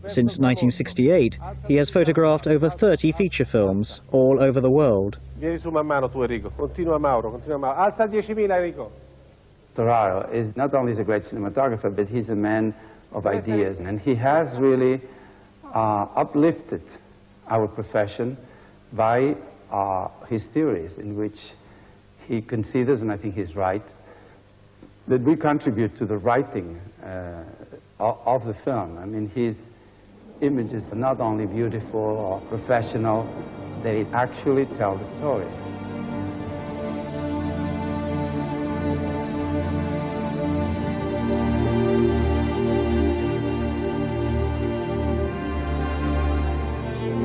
Since 1968, he has photographed over 30 feature films all over the world. Vieni su man mano tu, Enrico. Continua Mauro, continua Mauro. Alza 10.000, Enrico. Storaro is not only a great cinematographer, but he's a man of ideas, and he has really uplifted our profession by his theories, in which he considers, and I think he's right, that we contribute to the writing of the film. I mean, his images are not only beautiful or professional, they actually tell the story.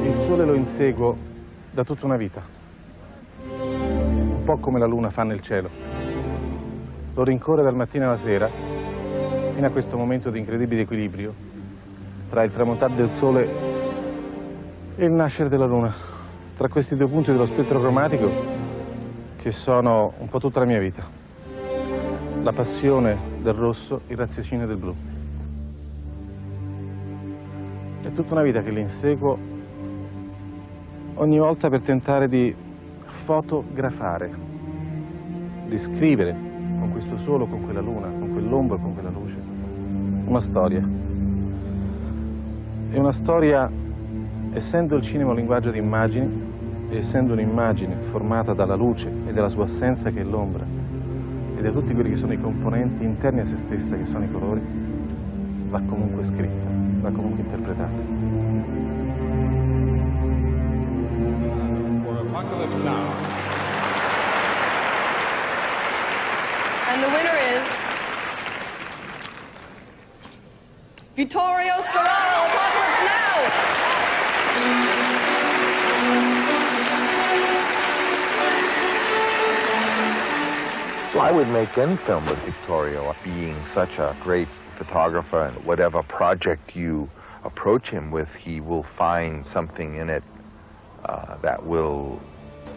Il sole lo inseguo da tutta una vita, un po' come la luna fa nel cielo. Lo rincorre dal mattino alla sera, fino a questo momento di incredibile equilibrio tra il tramontare del sole e il nascere della luna, tra questi due punti dello spettro cromatico che sono un po' tutta la mia vita. La passione del rosso, il raziocinio del blu. È tutta una vita che li inseguo ogni volta per tentare di fotografare, di scrivere con questo sole, con quella luna, con quell'ombra, con quella luce, una storia. E una storia, essendo il cinema un linguaggio di immagini, e essendo un'immagine formata dalla luce e dalla sua assenza che è l'ombra, e da tutti quelli che sono i componenti interni a se stessa che sono i colori, va comunque scritta, va comunque interpretata. Apocalypse Now. And the winner is Vittorio Storaro, Apocalypse Now! Well, I would make any film with Vittorio, being such a great photographer, and whatever project you approach him with, he will find something in it that will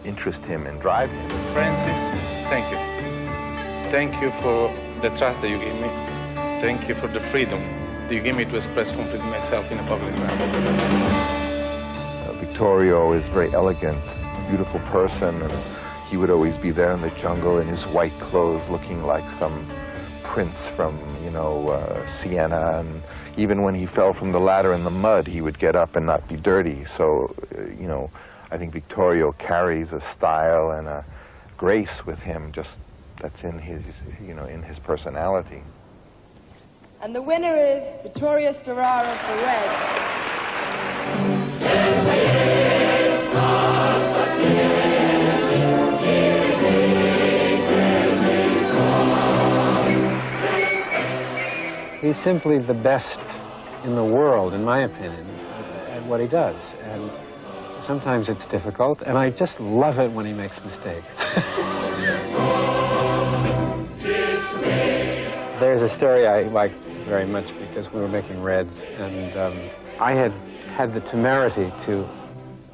interest him and drive him. Francis, thank you. Thank you for the trust that you gave me. Thank you for the freedom that you gave me to express completely myself in Apocalypse Now. Vittorio is a very elegant, beautiful person, and he would always be there in the jungle in his white clothes, looking like some prince from, you know, Siena. And even when he fell from the ladder in the mud, he would get up and not be dirty. So, you know, I think Vittorio carries a style and a grace with him, just that's in his, you know, in his personality. And the winner is Vittorio Storaro for Red. He's simply the best in the world, in my opinion, at what he does. And sometimes it's difficult, and I just love it when he makes mistakes. There's a story I like very much because we were making Reds, and I had had the temerity to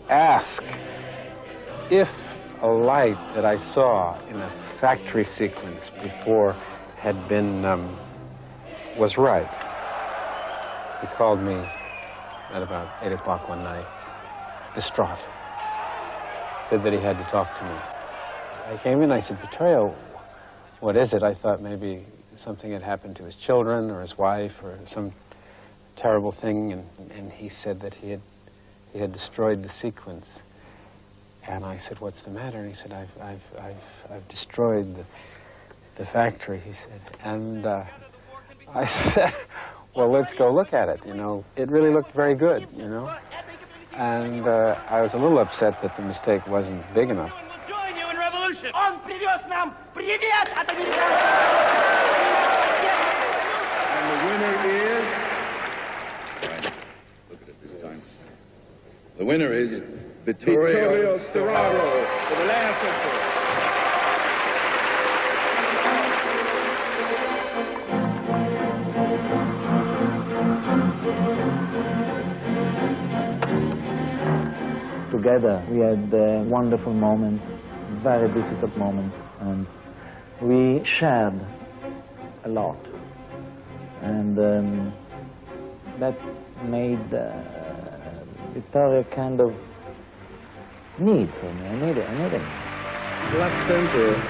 ask if a light that I saw in a factory sequence before had been was right. He called me at about 8 o'clock one night, distraught. Said that he had to talk to me. I came in, I said, Vittorio, what is it? I thought maybe something had happened to his children or his wife or some terrible thing, and he said that he had destroyed the sequence. And I said, what's the matter? And he said, I've destroyed the factory, he said. And I said, well, let's go look at it, you know. It really looked very good, you know. And I was a little upset that the mistake wasn't big enough. We'll join you in revolution. On привез нам привет от And the winner is... Right. Look at it this time. The winner is Vittorio Storaro for The Last Emperor. Together we had wonderful moments, very difficult moments, and we shared a lot. And that made Vittorio kind of need for me. I needed him. Last Emperor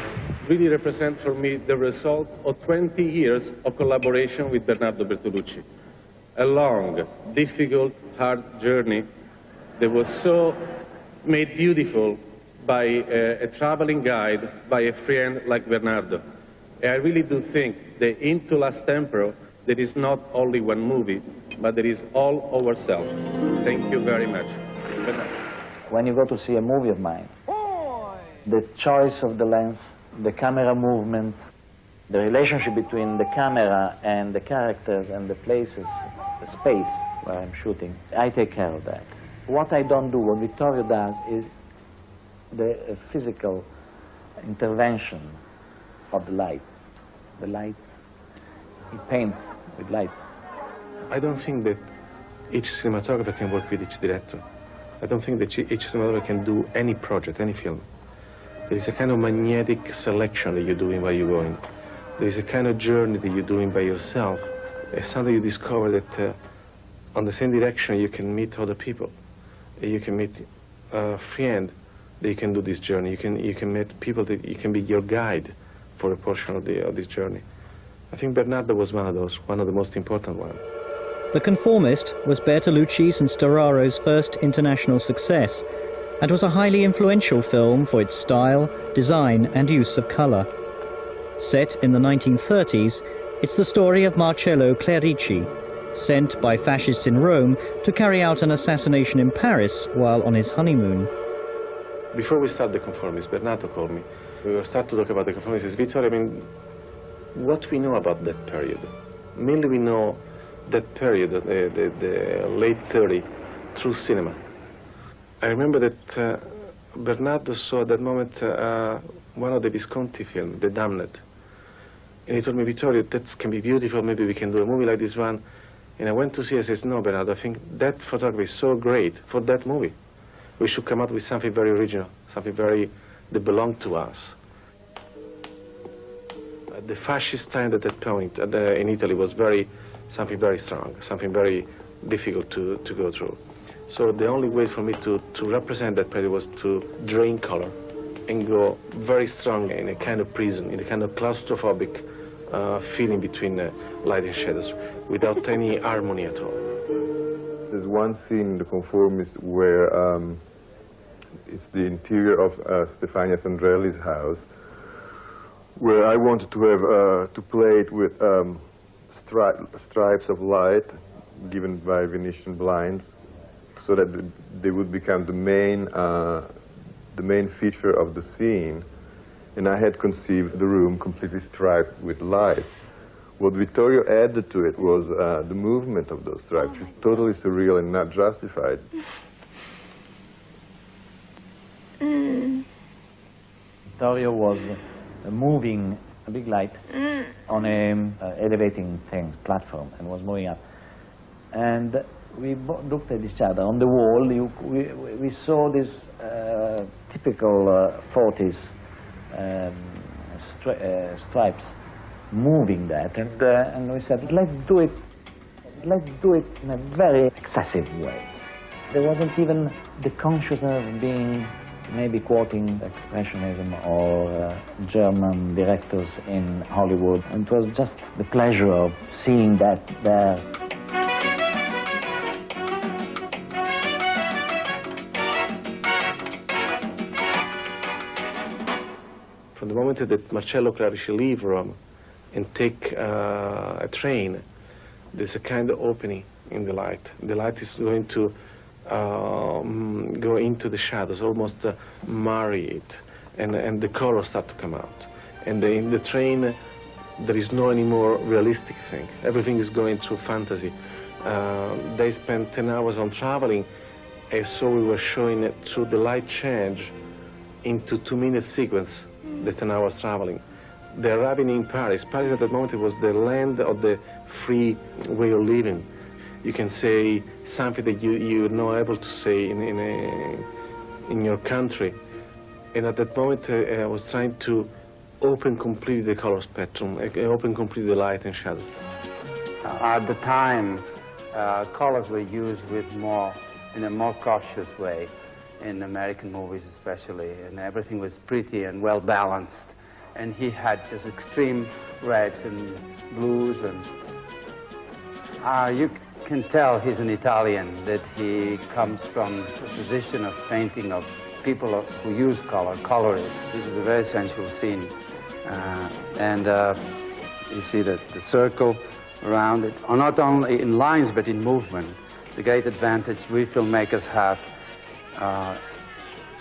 really represents for me the result of 20 years of collaboration with Bernardo Bertolucci. A long, difficult, hard journey that was so made beautiful by a traveling guide, by a friend like Bernardo. And I really do think that into Last Emperor there is not only one movie, but there is all ourselves. Thank you very much. Bernardo. When you go to see a movie of mine, the choice of the lens, the camera movements, the relationship between the camera and the characters and the places, the space where I'm shooting, I take care of that. What I don't do, what Vittorio does, is the physical intervention of the lights. The lights, he paints with lights. I don't think that each cinematographer can work with each director. I don't think that each cinematographer can do any project, any film. There is a kind of magnetic selection that you're doing while you're going. There is a kind of journey that you're doing by yourself. And suddenly you discover that on the same direction you can meet other people. You can meet a friend that you can do this journey. You can meet people that you can be your guide for a portion of this journey. I think Bernardo was one of those, one of the most important ones. The Conformist was Bertolucci's and Storaro's first international success, and was a highly influential film for its style, design and use of colour. Set in the 1930s, it's the story of Marcello Clerici, sent by fascists in Rome to carry out an assassination in Paris while on his honeymoon. Before we start The Conformist, Bernardo called me. We were starting to talk about The Conformist. He says, Vittorio, I mean, what we know about that period? Mainly we know that period, the late 30s, through cinema. I remember that Bernardo saw at that moment one of the Visconti films, The Damned. And he told me, Vittorio, that can be beautiful, maybe we can do a movie like this one. And I went to see it, I said, no, Bernardo, I think that photography is so great for that movie. We should come up with something very original, something that belonged to us. The fascist time at that point in Italy was something very strong, something very difficult to go through. So the only way for me to represent that period was to drain color and go very strong in a kind of prison, in a kind of claustrophobic feeling between light and shadows, without any harmony at all. There's one scene in The Conformist where it's the interior of Stefania Sandrelli's house, where I wanted to have to play it with stripes of light given by Venetian blinds, so that they would become the main feature of the scene. And I had conceived the room completely striped with lights. What Vittorio added to it was the movement of those stripes, which is totally surreal and not justified. Vittorio was moving a big light on a elevating thing, platform, and was moving up. And we looked at each other. On the wall, we saw this typical 40s stripes moving that, and we said, let's do it in a very excessive way. There wasn't even the consciousness of being maybe quoting Expressionism or German directors in Hollywood. And it was just the pleasure of seeing that there. From the moment that Marcello Clerici leave Rome and take a train, there's a kind of opening in the light. The light is going to go into the shadows, almost marry it, and the colors start to come out. And in the train, there is no any more realistic thing. Everything is going through fantasy. They spent 10 hours on traveling, and so we were showing it through the light change into 2-minute sequence, the 10 hours traveling. They're arriving in Paris. Paris at that moment, it was the land of the free way of living. You can say something that you're not able to say in your country. And at that moment, I was trying to open completely the color spectrum, open completely the light and shadows. At the time, colors were used in a more cautious way, in American movies especially, and everything was pretty and well balanced. And he had just extreme reds and blues, and you can tell he's an Italian, that he comes from a tradition of painting of people who use color, colorists. This is a very sensual scene. You see the circle around it, not only in lines but in movement. The great advantage we filmmakers have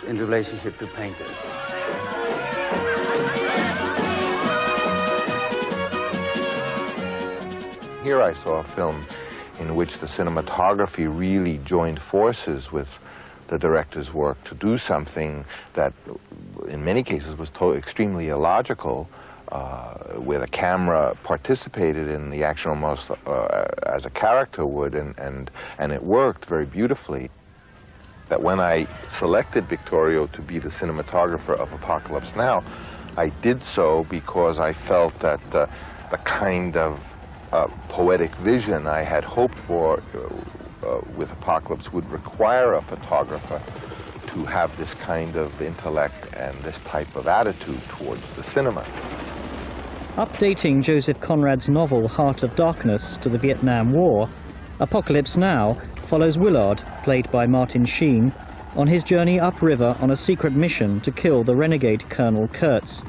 in relationship to painters. Here I saw a film in which the cinematography really joined forces with the director's work to do something that in many cases was extremely illogical, where the camera participated in the action almost as a character would, and it worked very beautifully. That when I selected Vittorio to be the cinematographer of Apocalypse Now, I did so because I felt that the kind of poetic vision I had hoped for with Apocalypse would require a photographer to have this kind of intellect and this type of attitude towards the cinema. Updating Joseph Conrad's novel Heart of Darkness to the Vietnam War, Apocalypse Now follows Willard, played by Martin Sheen, on his journey upriver on a secret mission to kill the renegade Colonel Kurtz.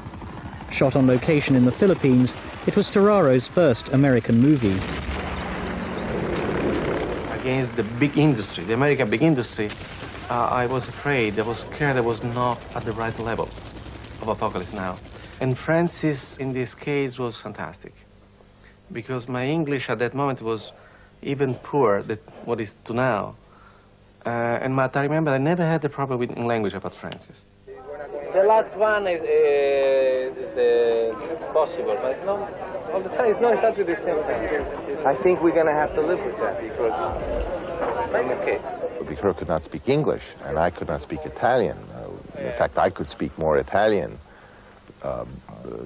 Shot on location in the Philippines, it was Storaro's first American movie. Against the big industry, the American big industry, I was afraid, I was scared I was not at the right level of Apocalypse Now. And Francis, in this case, was fantastic. Because my English at that moment was even poorer than what is to now. I remember I never had a problem with language about Francis. The last one is the possible, but it's not, all the time it's not exactly the same thing. I think we're going to have to live with that because it's okay. Vittorio could not speak English, and I could not speak Italian. In fact, I could speak more Italian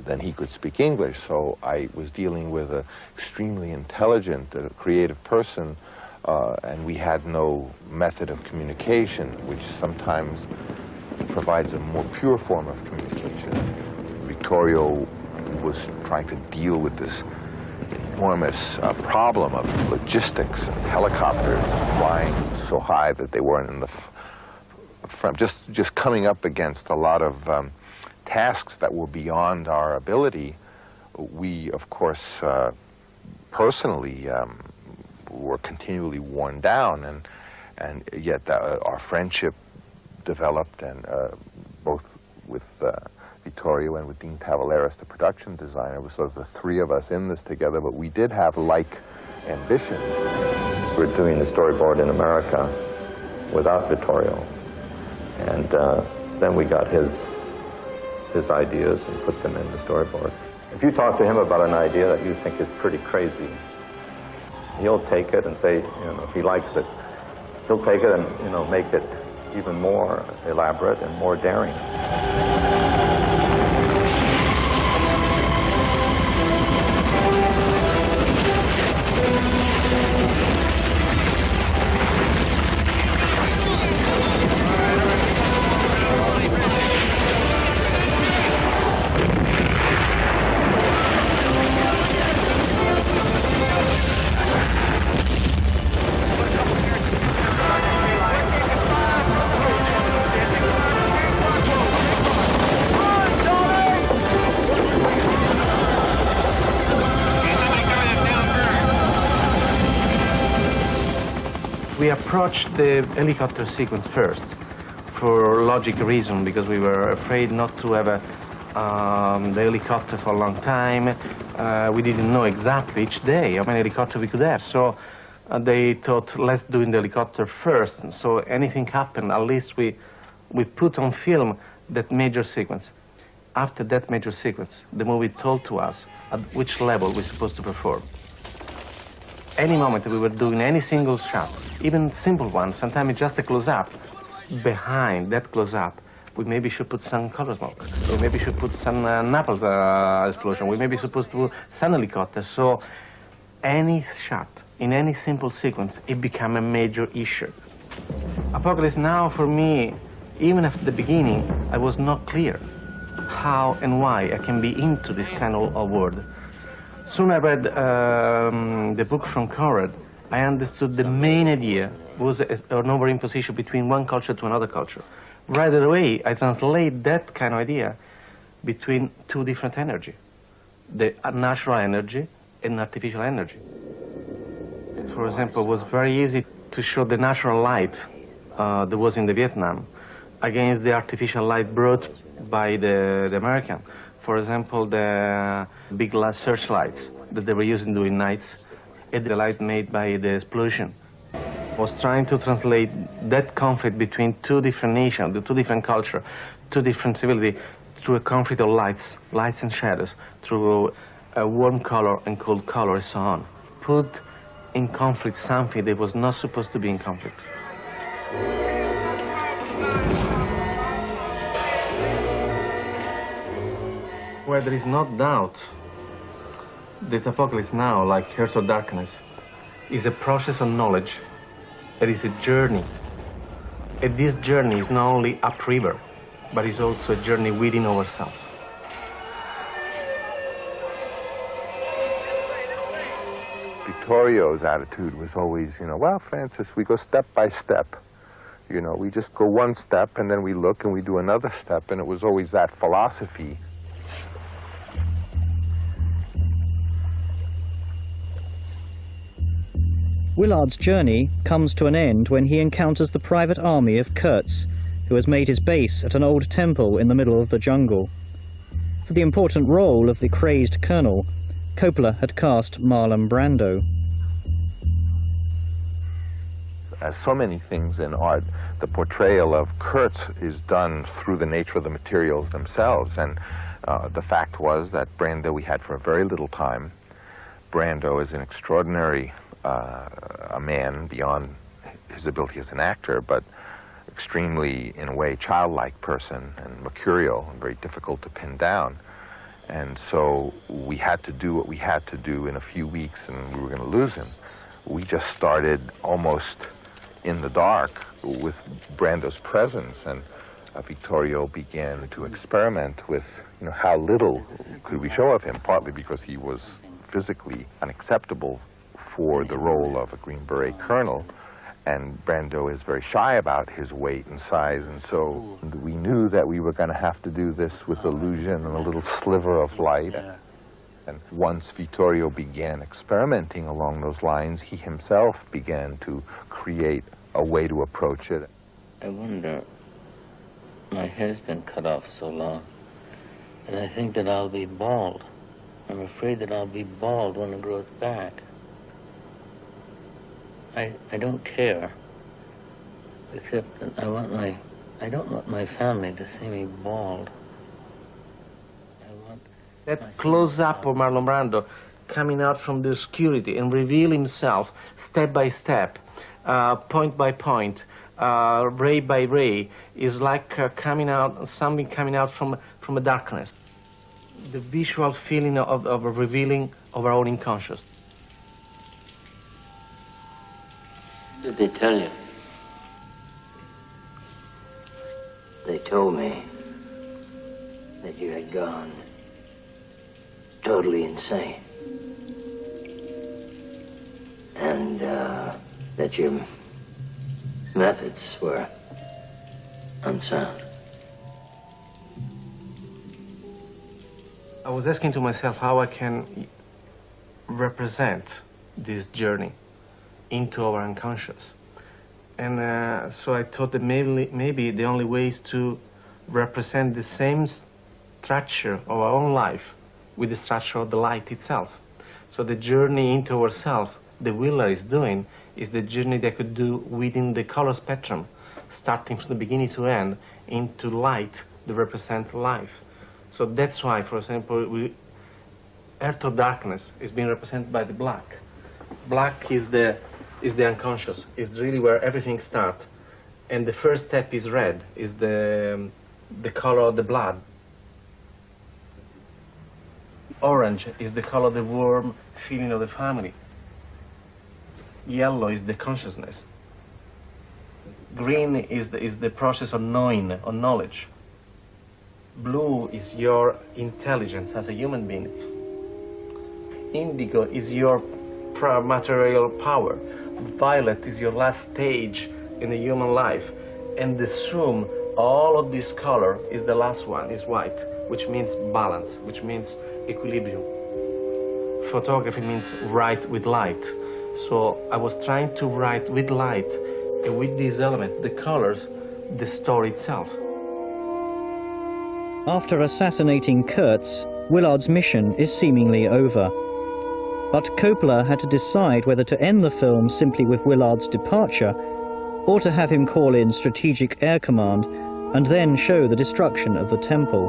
than he could speak English, so I was dealing with an extremely intelligent, creative person, and we had no method of communication, which sometimes provides a more pure form of communication. Vittorio was trying to deal with this enormous problem of logistics and helicopters flying so high that they weren't in the front, just coming up against a lot of tasks that were beyond our ability. We, of course, personally were continually worn down, and yet our friendship developed, and both with Vittorio and with Dean Tavaleris, the production designer. Was sort of the three of us in this together, but we did have like ambitions. We're doing the storyboard in America without Vittorio, and then we got his ideas and put them in the storyboard. If you talk to him about an idea that you think is pretty crazy, he'll take it and say, you know, if he likes it, he'll take it and, you know, make it even more elaborate and more daring. We approached the helicopter sequence first, for logic reason, because we were afraid not to have the helicopter for a long time. We didn't know exactly each day how many helicopters we could have, so they thought, let's do in the helicopter first. So anything happened, at least we put on film that major sequence. After that major sequence, the movie told to us at which level we're supposed to perform. Any moment we were doing any single shot, even simple one, sometimes it's just a close-up. Behind that close-up, we maybe should put some color smoke. We maybe should put some napalm explosion. We may be supposed to put some helicopter. So any shot in any simple sequence, it became a major issue. Apocalypse Now, for me, even at the beginning, I was not clear how and why I can be into this kind of world. Soon I read the book from Conrad. I understood the main idea was an overimposition between one culture to another culture. Right away, I translate that kind of idea between two different energy, the natural energy and artificial energy. For example, it was very easy to show the natural light that was in the Vietnam against the artificial light brought by the American. For example, the big searchlights that they were using during nights, and the light made by the explosion. I was trying to translate that conflict between two different nations, the two different cultures, two different civilities, through a conflict of lights and shadows, through a warm color and cold color and so on. Put in conflict something that was not supposed to be in conflict. Where there is no doubt that Apocalypse Now, like Heart of Darkness, is a process of knowledge. It is a journey. And this journey is not only upriver, but it's also a journey within ourselves. Vittorio's attitude was always, well, Francis, we go step by step. We just go one step and then we look and we do another step, and it was always that philosophy. Willard's journey comes to an end when he encounters the private army of Kurtz, who has made his base at an old temple in the middle of the jungle. For the important role of the crazed colonel, Coppola had cast Marlon Brando. As so many things in art, the portrayal of Kurtz is done through the nature of the materials themselves, and the fact was that Brando we had for a very little time. Brando is an extraordinary a man beyond his ability as an actor, but extremely, in a way, childlike person and mercurial and very difficult to pin down. And so we had to do what we had to do in a few weeks, and we were going to lose him. We just started almost in the dark with Brando's presence, and Vittorio began to experiment with how little could we show of him, partly because he was physically unacceptable for the role of a Green Beret colonel, and Brando is very shy about his weight and size, and so we knew that we were going to have to do this with illusion and a little sliver of light. And once Vittorio began experimenting along those lines, he himself began to create a way to approach it. I wonder, my hair's been cut off so long, and I think that I'll be bald. I'm afraid that I'll be bald when it grows back. I don't care, except that I don't want my family to see me bald. That close-up of Marlon Brando coming out from the obscurity and reveal himself step by step, point by point, ray by ray, is like something coming out from a darkness. The visual feeling of a revealing of our own unconscious. What did they tell you? They told me that you had gone totally insane. And that your methods were unsound. I was asking to myself how I can represent this journey into our unconscious. And so I thought that maybe the only way is to represent the same structure of our own life with the structure of the light itself. So the journey into ourselves that Willard is doing is the journey that I could do within the color spectrum, starting from the beginning to end, into light that represents life. So that's why, for example, Heart of Darkness is being represented by the black. Black is the unconscious, is really where everything starts. And the first step is red, is the color of the blood. Orange is the color of the warm feeling of the family. Yellow is the consciousness. Green is the process of knowing, of knowledge. Blue is your intelligence as a human being. Indigo is your material power. Violet is your last stage in the human life. And the sum, all of this color is the last one, is white, which means balance, which means equilibrium. Photography means write with light. So I was trying to write with light, and with these elements, the colors, the story itself. After assassinating Kurtz, Willard's mission is seemingly over. But Coppola had to decide whether to end the film simply with Willard's departure, or to have him call in Strategic Air Command and then show the destruction of the temple.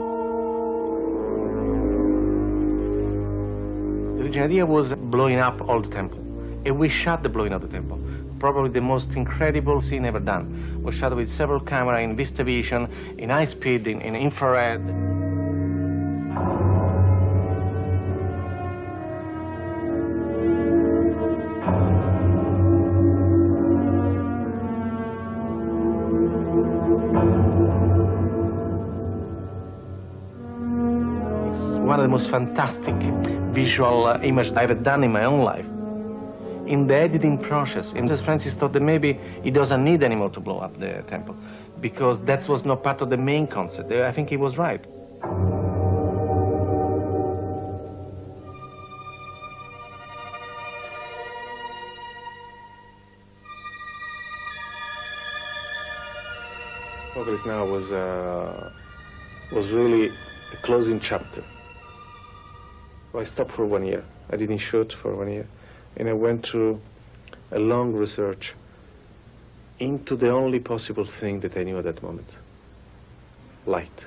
The original idea was blowing up all the temple. And we shot the blowing up the temple. Probably the most incredible scene ever done. We shot with several cameras in VistaVision, in high speed, in infrared. It's one of the most fantastic visual images I've ever done in my own life. In the editing process, Francis thought that maybe he doesn't need anymore to blow up the temple, because that was not part of the main concept. I think he was right. Apocalypse Now was really a closing chapter. I stopped for 1 year. I didn't shoot for 1 year. And I went through a long research into the only possible thing that I knew at that moment: light.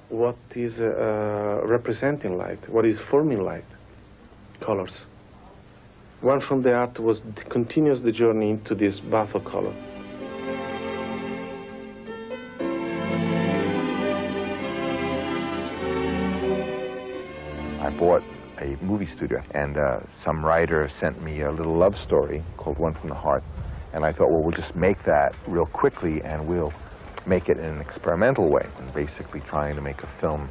What is representing light? What is forming light? Colors. One from the art was continues the journey into this bath of color. I bought a movie studio, and some writer sent me a little love story called One from the Heart, and I thought, well, we'll just make that real quickly and we'll make it in an experimental way, and basically trying to make a film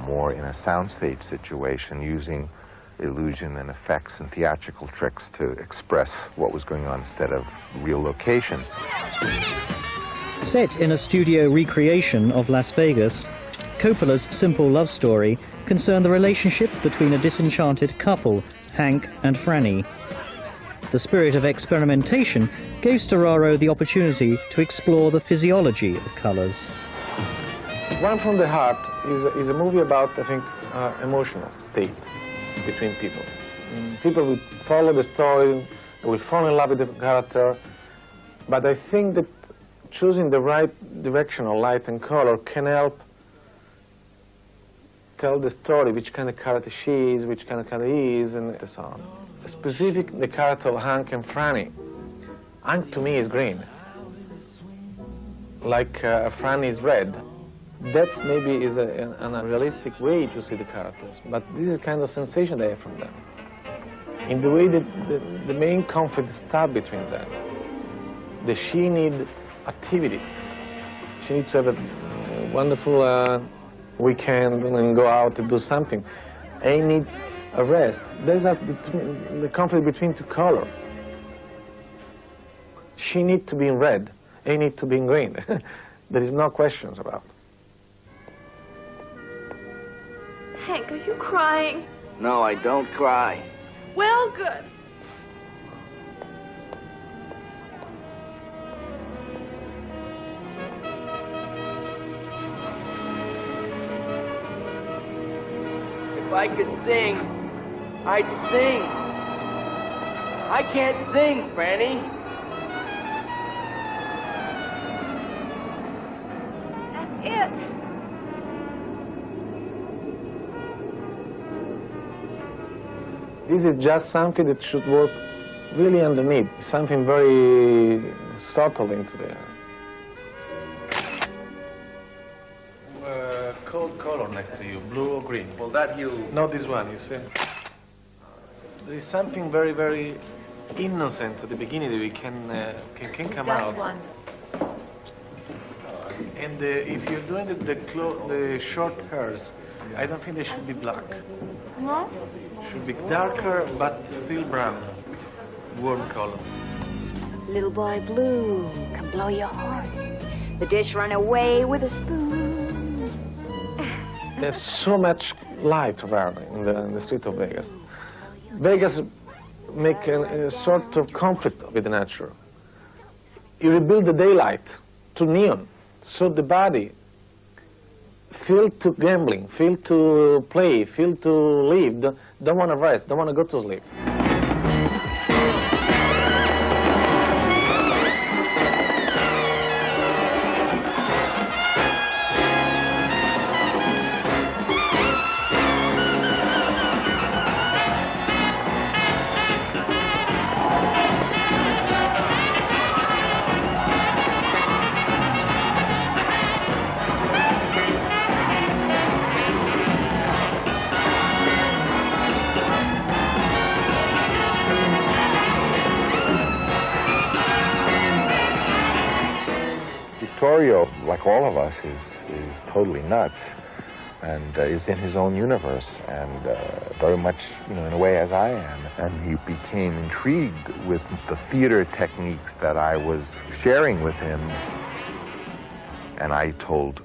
more in a soundstage situation, using illusion and effects and theatrical tricks to express what was going on instead of real location. Set in a studio recreation of Las Vegas, Coppola's simple love story concerned the relationship between a disenchanted couple, Hank and Franny. The spirit of experimentation gave Storaro the opportunity to explore the physiology of colors. One from the Heart is a movie about, I think, emotional state between people. People will follow the story, they will fall in love with the character, but I think that choosing the right direction of light and color can help tell the story, which kind of character she is, which kind of character he is, and so on. Specific, the character of Hank and Franny. Hank to me is green, like Franny is red. That's maybe is an unrealistic way to see the characters, but this is kind of sensation they have from them. In the way that the main conflict starts between them. That she needs activity. She needs to have a wonderful weekend and go out to do something. I need a rest. There's the conflict between two colors. She needs to be in red. I need to be in green. There is no questions about. Hank, are you crying? No, I don't cry. Well, good. If I could sing, I'd sing. I can't sing, Franny. That's it. This is just something that should work really underneath, something very subtle into there. Cold color next to you, blue or green? Well, that you... Not this one, you see. There is something very, very innocent at the beginning that we can come out. And if you're doing the short hairs, I don't think they should be black. No? Should be darker, but still brown, warm color. Little boy blue can blow your horn. The dish run away with a spoon. There's so much light around in the street of Vegas. Vegas make a sort of conflict with the nature. You rebuild the daylight to neon, so the body feel to gambling, feel to play, feel to live, don't want to rest, don't want to go to sleep. Vittorio, like all of us, is totally nuts and is in his own universe and very much, in a way as I am. And he became intrigued with the theater techniques that I was sharing with him. And I told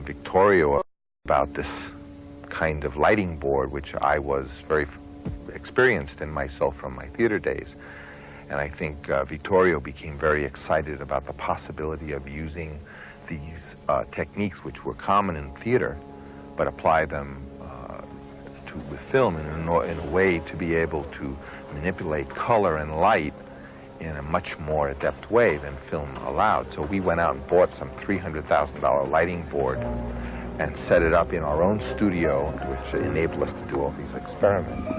Vittorio about this kind of lighting board, which I was very experienced in myself from my theater days. And I think Vittorio became very excited about the possibility of using these techniques, which were common in theater, but apply them with film in a way to be able to manipulate color and light in a much more adept way than film allowed. So we went out and bought some $300,000 lighting board and set it up in our own studio, which enabled us to do all these experiments.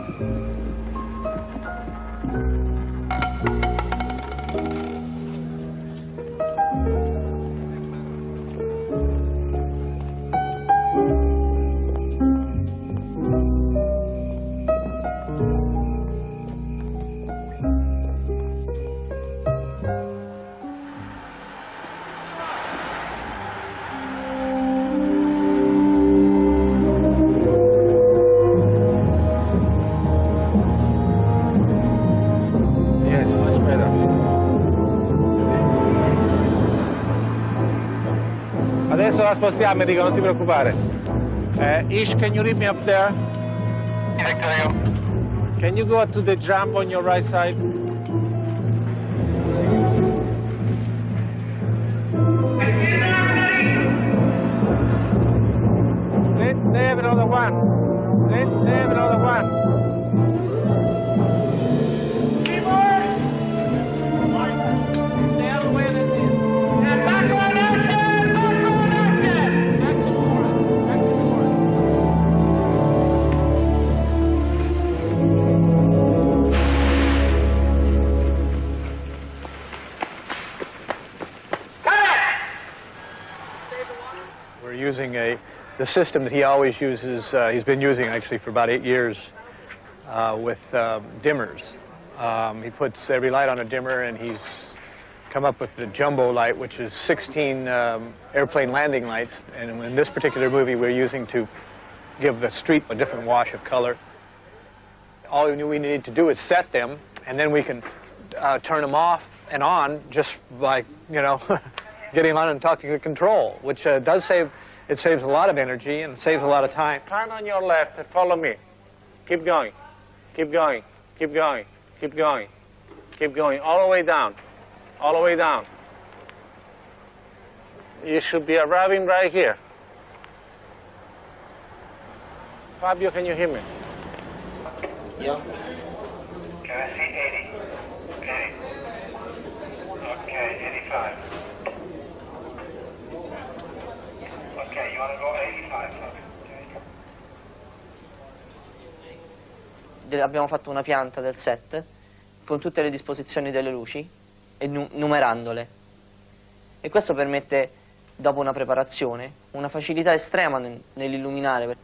Adesso la spostiamo, Enrico, non ti preoccupare. Ish, can you read me up there? Can you go up to the jump on your right side? They have another one. They have another one. Stay out of the way of this. And back on action! Back on action! Back to forward. Back to forward. We're using the system that he always uses, he's been using actually for about 8 years with dimmers. He puts every light on a dimmer, and he's come up with the jumbo light, which is 16 airplane landing lights. And in this particular movie, we're using to give the street a different wash of color. All we need to do is set them, and then we can turn them off and on just by, getting on and talking to control, which does save. It saves a lot of energy and saves a lot of time. Turn on your left and follow me. Keep going. Keep going. Keep going. Keep going. Keep going. All the way down. All the way down. You should be arriving right here. Fabio, can you hear me? Yeah. Can I see 80? 80. Okay, 85. Okay, you want to go 85? Abbiamo fatto una pianta del set con tutte le disposizioni delle luci e numerandole. E questo permette, dopo una preparazione, una facilità estrema nell'illuminare.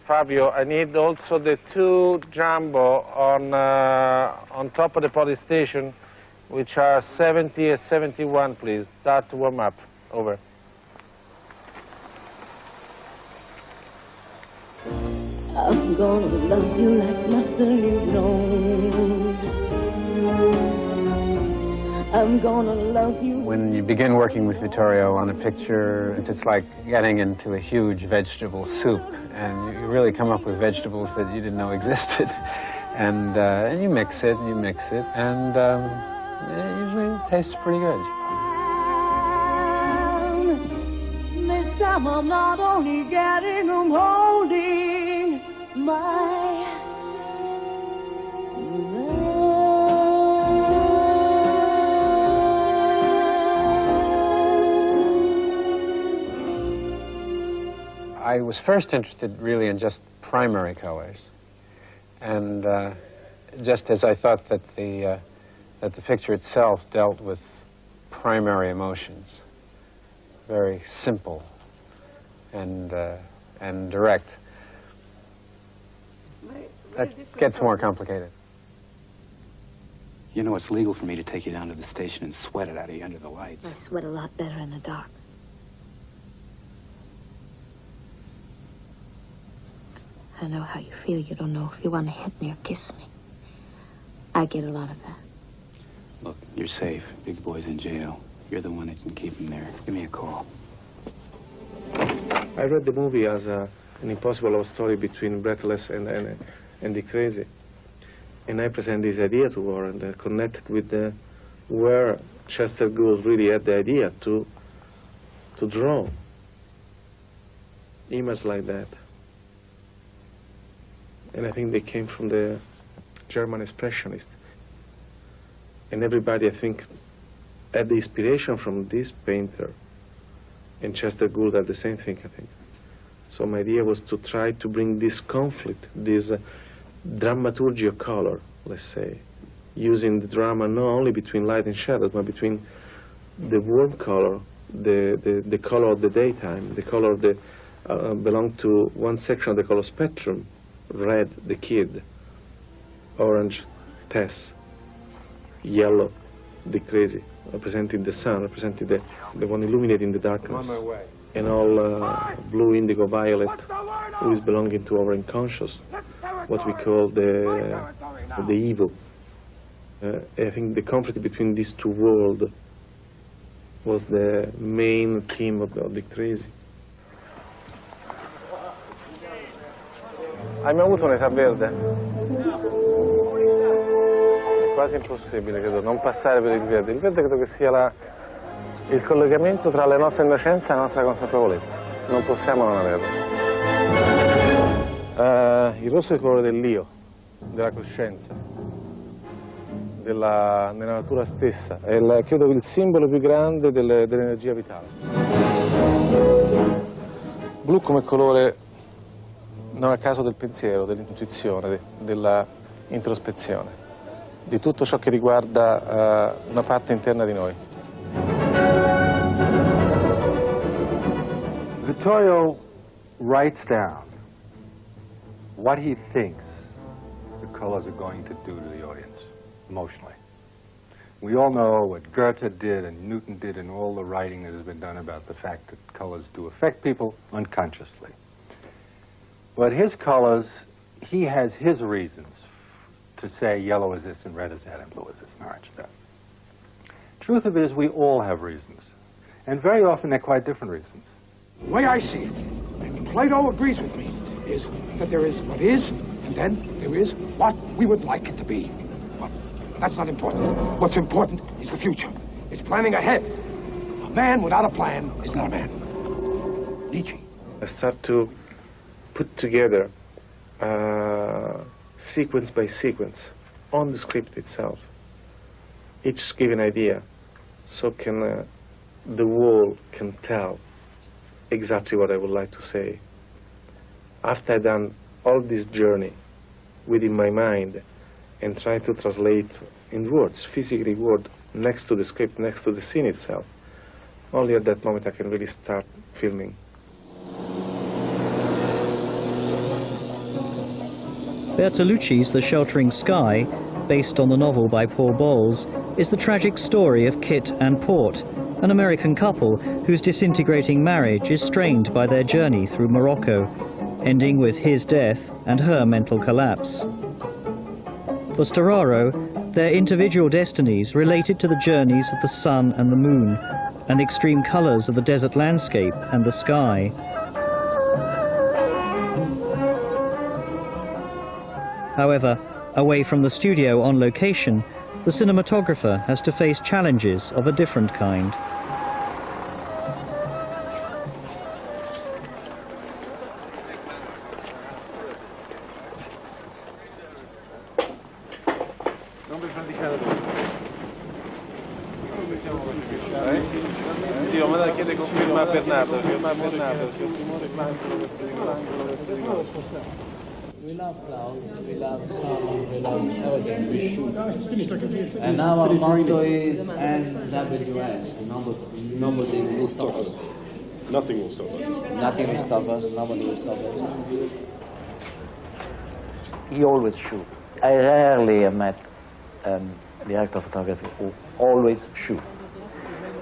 Fabio, I need also the 2 jumbo on top of the police station, which are 70 and 71, please. Start to warm up. Over. I'm gonna love you like nothing you know. I'm gonna love you. When you begin working with Vittorio on a picture, it's like getting into a huge vegetable soup, and you really come up with vegetables that you didn't know existed. And you mix it, and you mix it, and usually it tastes pretty good. This time I'm not only getting, I'm holding my I was first interested really in just primary colors, and just as I thought that the picture itself dealt with primary emotions, very simple and direct. That gets more complicated. You know, it's legal for me to take you down to the station and sweat it out of you under the lights. I sweat a lot better in the dark. I know how you feel. You don't know if you want to hit me or kiss me. I get a lot of that. Look, you're safe. Big boy's in jail. You're the one that can keep him there. Give me a call. I read the movie as an impossible love story between Breathless and Dick Tracy. And I presented this idea to her and connected with where Chester Gould really had the idea to draw images like that. And I think they came from the German expressionist. And everybody, I think, had the inspiration from this painter. And Chester Gould had the same thing, I think. So my idea was to try to bring this conflict, this dramaturgy of color, let's say, using the drama not only between light and shadows, but between the warm color, the color of the daytime, the color of the, belong to one section of the color spectrum. Red, the kid. Orange, Tess. Yellow, Dick Tracy, representing the sun, representing the one illuminating the darkness. And all blue, indigo, violet, who is belonging to our unconscious, what we call the evil. I think the conflict between these two worlds was the main theme of Dick Tracy. Hai mai avuto un'età verde? È quasi impossibile, credo, non passare per il verde. Il verde credo che sia il collegamento tra la nostra innocenza e la nostra consapevolezza. Non possiamo non averlo. Il rosso è il colore dell'io, della coscienza, nella natura stessa. È credo il simbolo più grande dell'energia vitale. Blu come colore non a caso del pensiero, dell'intuizione, della introspezione, di tutto ciò che riguarda una parte interna di noi. Vittorio writes down what he thinks the colors are going to do to the audience, emotionally. We all know what Goethe did and Newton did and all the writing that has been done about the fact that colors do affect people unconsciously. But his colors, he has his reasons to say yellow is this and red is that and blue is this and orange is that. Truth of it is we all have reasons. And very often they're quite different reasons. The way I see it, and Plato agrees with me, is that there is what is, and then there is what we would like it to be. But that's not important. What's important is the future. It's planning ahead. A man without a plan is not a man. Nietzsche. I start to put together sequence by sequence on the script itself. Each given idea, so can the whole can tell exactly what I would like to say. After I've done all this journey within my mind and try to translate in words, physically word, next to the script, next to the scene itself, only at that moment I can really start filming. Bertolucci's The Sheltering Sky, based on the novel by Paul Bowles, is the tragic story of Kit and Port, an American couple whose disintegrating marriage is strained by their journey through Morocco, ending with his death and her mental collapse. For Storaro, their individual destinies related to the journeys of the sun and the moon, and the extreme colours of the desert landscape and the sky. However, away from the studio on location, the cinematographer has to face challenges of a different kind. Sì, ho mandato a chiedere conferma a Bernardo. We love clouds, we love sun, we love everything. We shoot. And our motto is NWS. Nobody will stop us. Nothing will stop us. Nothing will stop us. Nobody will stop us. He always shoots. I rarely have met a director of photography who always shoots.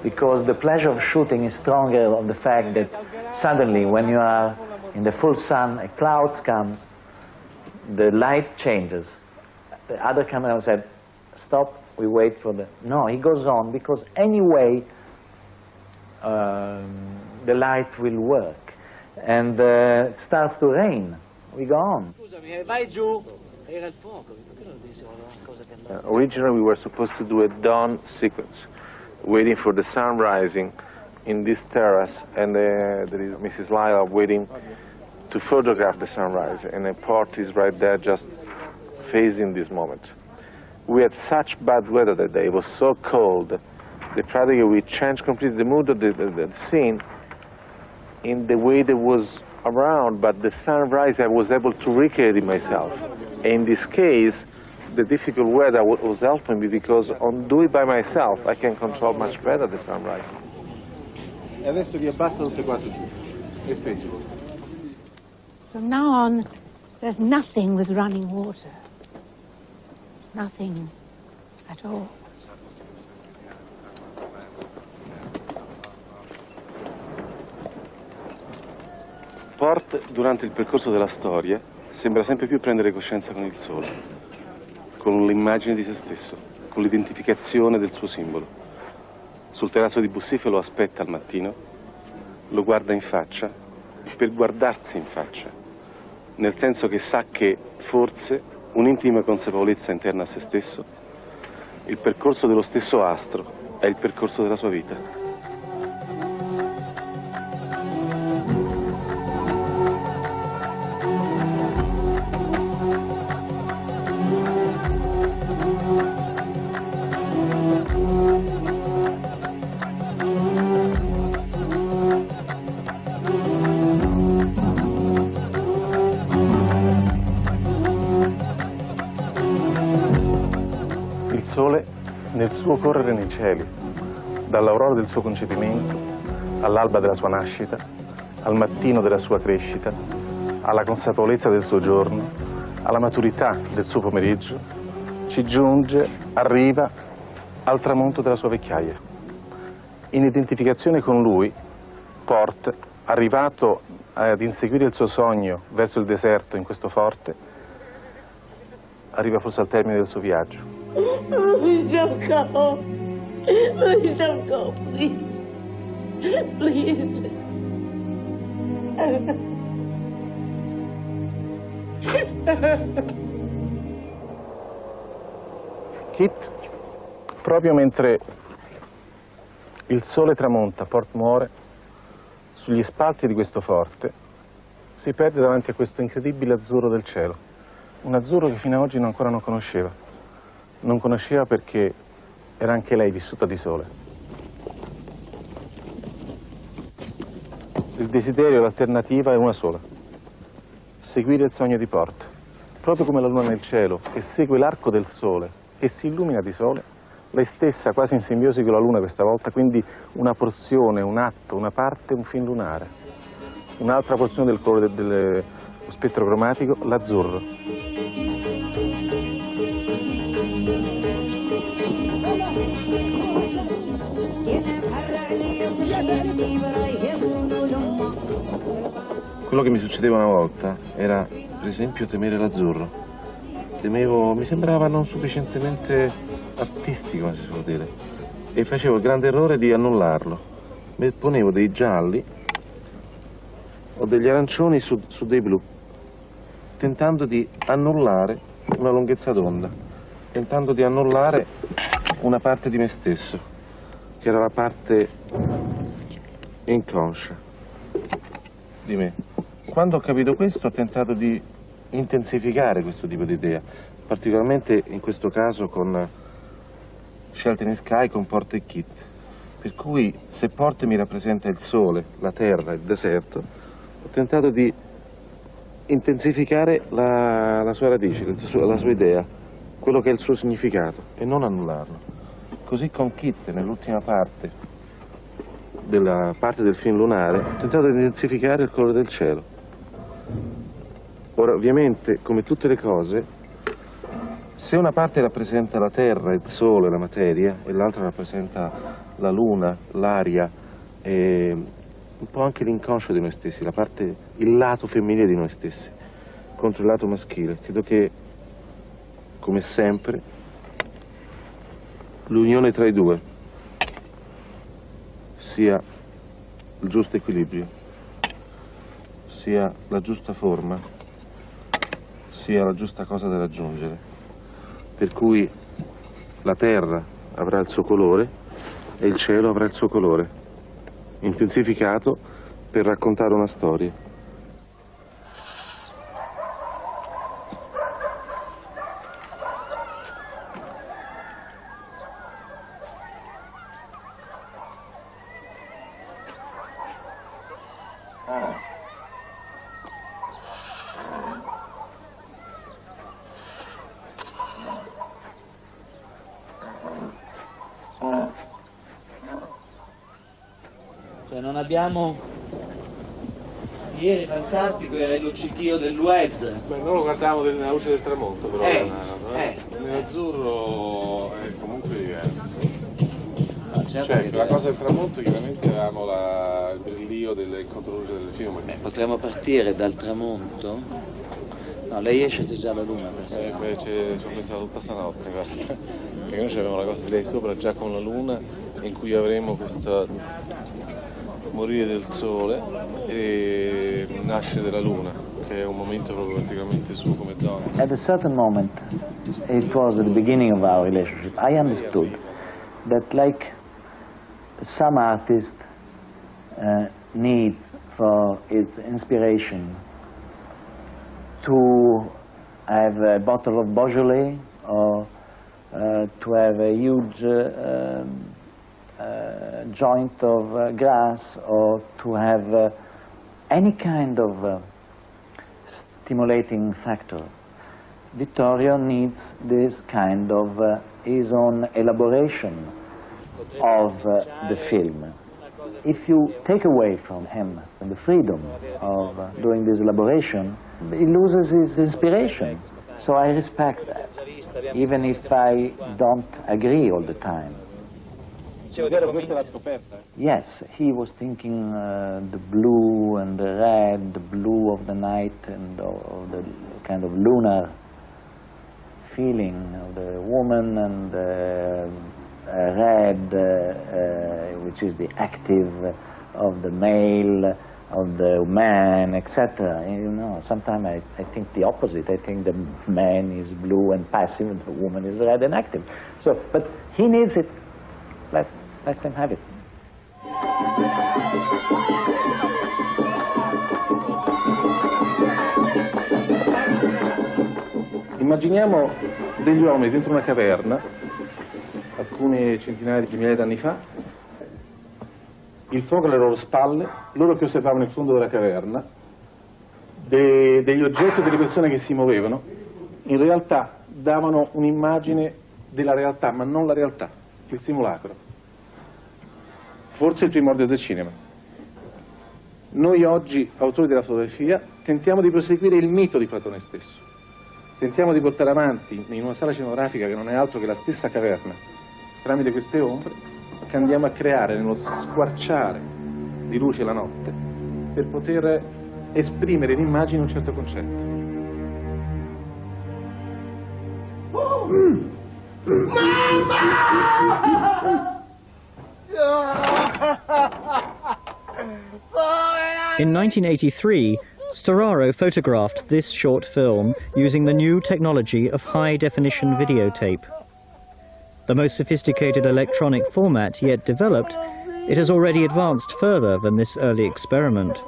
Because the pleasure of shooting is stronger on the fact that suddenly when you are in the full sun, a cloud comes, the light changes. The other cameraman said, stop, we wait for the... No, he goes on, because anyway the light will work. And it starts to rain. We go on. Originally we were supposed to do a dawn sequence, waiting for the sun rising in this terrace, and there is Mrs. Lila waiting to photograph the sunrise, and a Port is right there just facing this moment. We had such bad weather that day, it was so cold, that practically we changed completely the mood of the scene in the way that was around, but the sunrise I was able to recreate it myself. And in this case, the difficult weather was helping me, because on do it by myself, I can control much better the sunrise. E adesso li abbassa tutte e quattro giù e speggi. From now on, there's nothing with running water. Nothing at all. Port, durante il percorso della storia, sembra sempre più prendere coscienza con il sole, con l'immagine di se stesso, con l'identificazione del suo simbolo. Sul terrazzo di Bussifo lo aspetta al mattino, lo guarda in faccia, per guardarsi in faccia, nel senso che sa che, forse, un'intima consapevolezza interna a se stesso, il percorso dello stesso astro è il percorso della sua vita. Nel suo correre nei cieli, dall'aurora del suo concepimento all'alba della sua nascita, al mattino della sua crescita, alla consapevolezza del suo giorno, alla maturità del suo pomeriggio, ci giunge, arriva al tramonto della sua vecchiaia. In identificazione con lui, Port, arrivato ad inseguire il suo sogno verso il deserto in questo forte, arriva forse al termine del suo viaggio. Please don't go. Please don't go, please. Please. Kit, proprio mentre il sole tramonta, Port muore, sugli spalti di questo forte, si perde davanti a questo incredibile azzurro del cielo. Un azzurro che fino ad oggi ancora non conosceva. Non conosceva perché era anche lei vissuta di sole. Il desiderio, l'alternativa è una sola: seguire il sogno di Port. Proprio come la luna nel cielo, che segue l'arco del sole e si illumina di sole, lei stessa, quasi in simbiosi con la luna questa volta, quindi una porzione, un atto, una parte, un film lunare. Un'altra porzione del colore dello spettro cromatico, l'azzurro. Quello che mi succedeva una volta era, per esempio, temere l'azzurro. Temevo, mi sembrava non sufficientemente artistico, come si suol dire, e facevo il grande errore di annullarlo. Mi ponevo dei gialli o degli arancioni su dei blu, tentando di annullare una lunghezza d'onda, tentando di annullare una parte di me stesso, che era la parte inconscia di me. Quando ho capito questo ho tentato di intensificare questo tipo di idea, particolarmente in questo caso con Shelter in Sky, con Porte e Kit. Per cui se Porte mi rappresenta il sole, la terra, il deserto, ho tentato di intensificare la sua radice, la sua idea, quello che è il suo significato, e non annullarlo. Così con Kit, nell'ultima parte del film lunare, ho tentato di intensificare il colore del cielo. Ora, ovviamente, come tutte le cose, se una parte rappresenta la terra, il sole, la materia, e l'altra rappresenta la luna, l'aria, e un po' anche l'inconscio di noi stessi, il lato femminile di noi stessi, contro il lato maschile, credo che, come sempre, l'unione tra i due sia il giusto equilibrio, sia la giusta forma, sia la giusta cosa da raggiungere. Per cui la terra avrà il suo colore e il cielo avrà il suo colore, intensificato per raccontare una storia. Non abbiamo... Ieri fantastico era il luccichio del web. Noi lo guardavamo nella luce del tramonto, però nell'azzurro è comunque diverso. No, certo, cioè, la cosa del tramonto chiaramente avevamo il brillio del controluce del film. Potremmo partire dal tramonto? No, lei esce se già la luna per sé. Ci ho pensato tutta stanotte, guarda. Perché noi avevamo la cosa di lei sopra già con la luna, in cui avremo questa morire del sole e nascere della luna, che è un momento proprio particolarmente suo come zona. At a certain moment, it was the beginning of our relationship, I understood that like some artist needs for its inspiration to have a bottle of Beaujolais or to have a huge joint of grass, or to have any kind of stimulating factor. Vittorio needs this kind of his own elaboration of the film. If you take away from him the freedom of doing this elaboration, he loses his inspiration. So I respect that, even if I don't agree all the time. Yes, he was thinking the blue and the red, the blue of the night and of the kind of lunar feeling of the woman, and red, which is the active of the male, of the man, etc. You know, sometimes I think the opposite. I think the man is blue and passive, and the woman is red and active. So, but he needs it. Let's him have it. Immaginiamo degli uomini dentro una caverna, alcune centinaia di migliaia di anni fa, il fuoco alle loro spalle, loro che osservavano il fondo della caverna, degli oggetti e delle persone che si muovevano, in realtà davano un'immagine della realtà, ma non la realtà, il simulacro. Forse il primordio del cinema. Noi oggi, autori della fotografia, tentiamo di proseguire il mito di Platone stesso. Tentiamo di portare avanti in una sala scenografica che non è altro che la stessa caverna, tramite queste ombre, che andiamo a creare nello squarciare di luce la notte per poter esprimere in immagini un certo concetto. In 1983, Storaro photographed this short film using the new technology of high-definition videotape. The most sophisticated electronic format yet developed, it has already advanced further than this early experiment.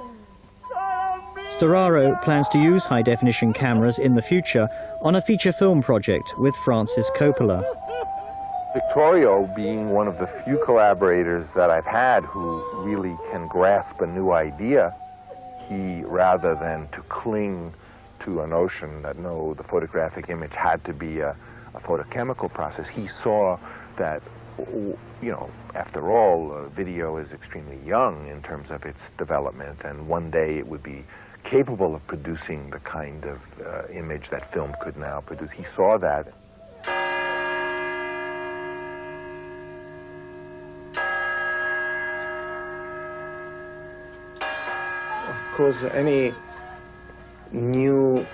Storaro plans to use high-definition cameras in the future on a feature film project with Francis Coppola. Vittorio, being one of the few collaborators that I've had who really can grasp a new idea, he, rather than to cling to a notion that, no, the photographic image had to be a photochemical process, he saw that, you know, after all, video is extremely young in terms of its development, and one day it would be capable of producing the kind of image that film could now produce. He saw that. Of course, any new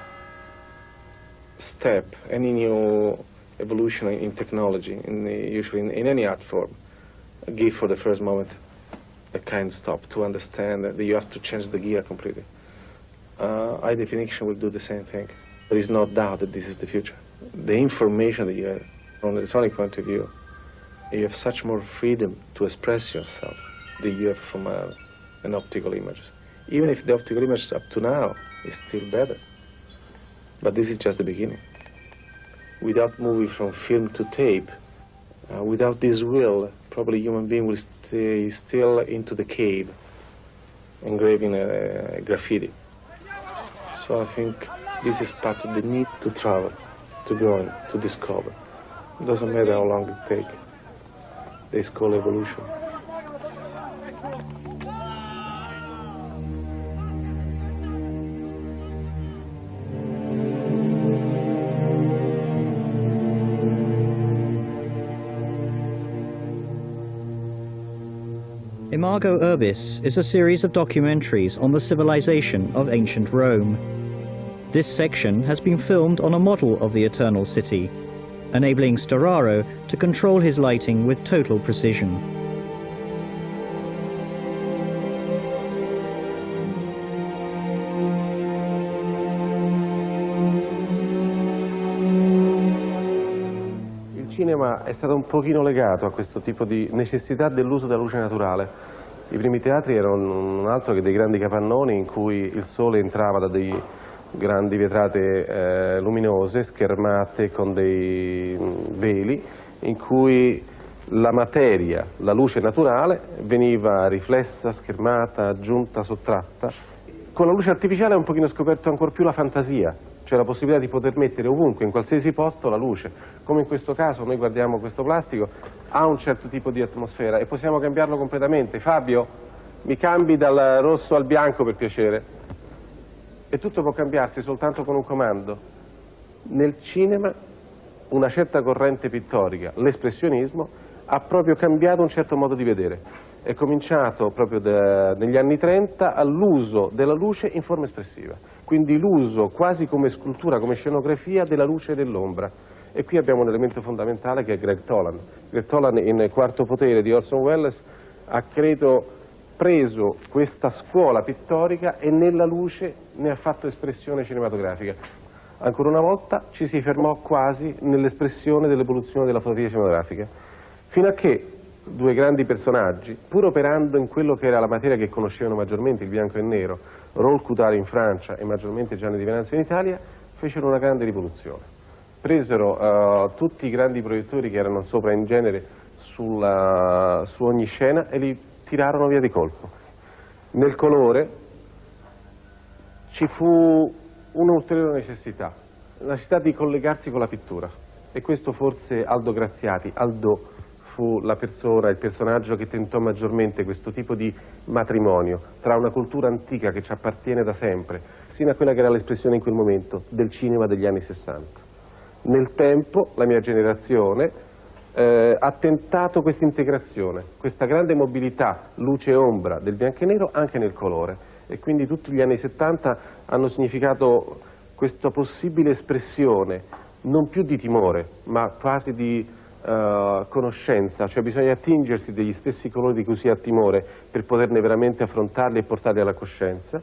step, any new evolution in technology, usually in any art form, give for the first moment a kind of stop to understand that you have to change the gear completely. High definition will do the same thing. There is no doubt that this is the future. The information that you have from the electronic point of view, you have such more freedom to express yourself than you have from an optical image. Even if the optical image up to now is still better. But this is just the beginning. Without moving from film to tape, without this will, probably human being will stay still into the cave, engraving graffiti. So I think this is part of the need to travel, to go in, to discover. It doesn't matter how long it takes. It's called evolution. Imago Urbis is a series of documentaries on the civilization of ancient Rome. This section has been filmed on a model of the Eternal City, enabling Storaro to control his lighting with total precision. Il cinema è stato un pochino legato a questo tipo di necessità dell'uso della luce naturale. I primi teatri erano non altro che dei grandi capannoni in cui il sole entrava da dei grandi vetrate luminose, schermate con dei veli, in cui la materia, la luce naturale, veniva riflessa, schermata, aggiunta, sottratta. Con la luce artificiale è un pochino scoperto ancora più la fantasia, cioè la possibilità di poter mettere ovunque, in qualsiasi posto, la luce. Come in questo caso noi guardiamo questo plastico, ha un certo tipo di atmosfera e possiamo cambiarlo completamente. Fabio, mi cambi dal rosso al bianco per piacere. E tutto può cambiarsi soltanto con un comando. Nel cinema una certa corrente pittorica, l'espressionismo, ha proprio cambiato un certo modo di vedere. È cominciato proprio negli anni 30 all'uso della luce in forma espressiva. Quindi l'uso quasi come scultura, come scenografia della luce e dell'ombra. E qui abbiamo un elemento fondamentale che è Greg Toland. Greg Toland in Quarto Potere di Orson Welles ha credo preso questa scuola pittorica e nella luce ne ha fatto espressione cinematografica. Ancora una volta ci si fermò quasi nell'espressione dell'evoluzione della fotografia cinematografica, fino a che due grandi personaggi, pur operando in quello che era la materia che conoscevano maggiormente, il bianco e il nero, Raoul Coutard in Francia e maggiormente Gianni Di Venanzio in Italia, fecero una grande rivoluzione. Presero tutti i grandi proiettori che erano sopra in genere su ogni scena e li tirarono via di colpo. Nel colore ci fu un'ulteriore necessità, la necessità di collegarsi con la pittura. E questo forse Aldo Graziati, Aldo fu la persona, il personaggio che tentò maggiormente questo tipo di matrimonio tra una cultura antica che ci appartiene da sempre, sino a quella che era l'espressione in quel momento del cinema degli anni 60. Nel tempo la mia generazione ha tentato questa integrazione, questa grande mobilità, luce e ombra del bianco e nero anche nel colore, e quindi tutti gli anni 70 hanno significato questa possibile espressione non più di timore ma quasi di conoscenza, cioè bisogna attingersi degli stessi colori di cui si ha timore per poterne veramente affrontarli e portarli alla coscienza.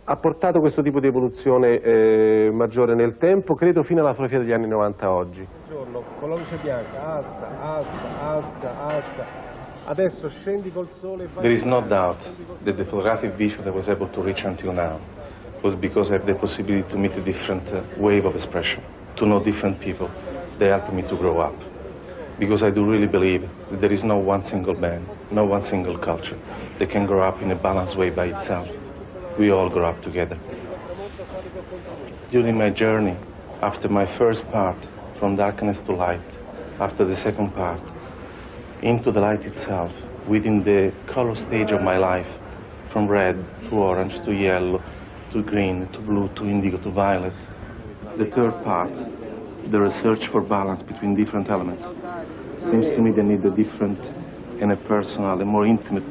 Ha portato questo tipo di evoluzione maggiore nel tempo, credo fino alla fotografia degli anni 90 oggi. Con la luce bianca, alza, adesso scendi col sole e vai... There is no doubt that the photographic vision I was able to reach until now was because I have the possibility to meet a different wave of expression, to know different people. They helped me to grow up. Because I do really believe that there is no one single man, no one single culture that can grow up in a balanced way by itself. We all grow up together. During my journey, after my first part, from darkness to light, after the second part, into the light itself, within the color stage of my life, from red to orange to yellow, to green, to blue, to indigo, to violet. The third part, the research for balance between different elements. Seems to me they need a different and a personal, a more intimate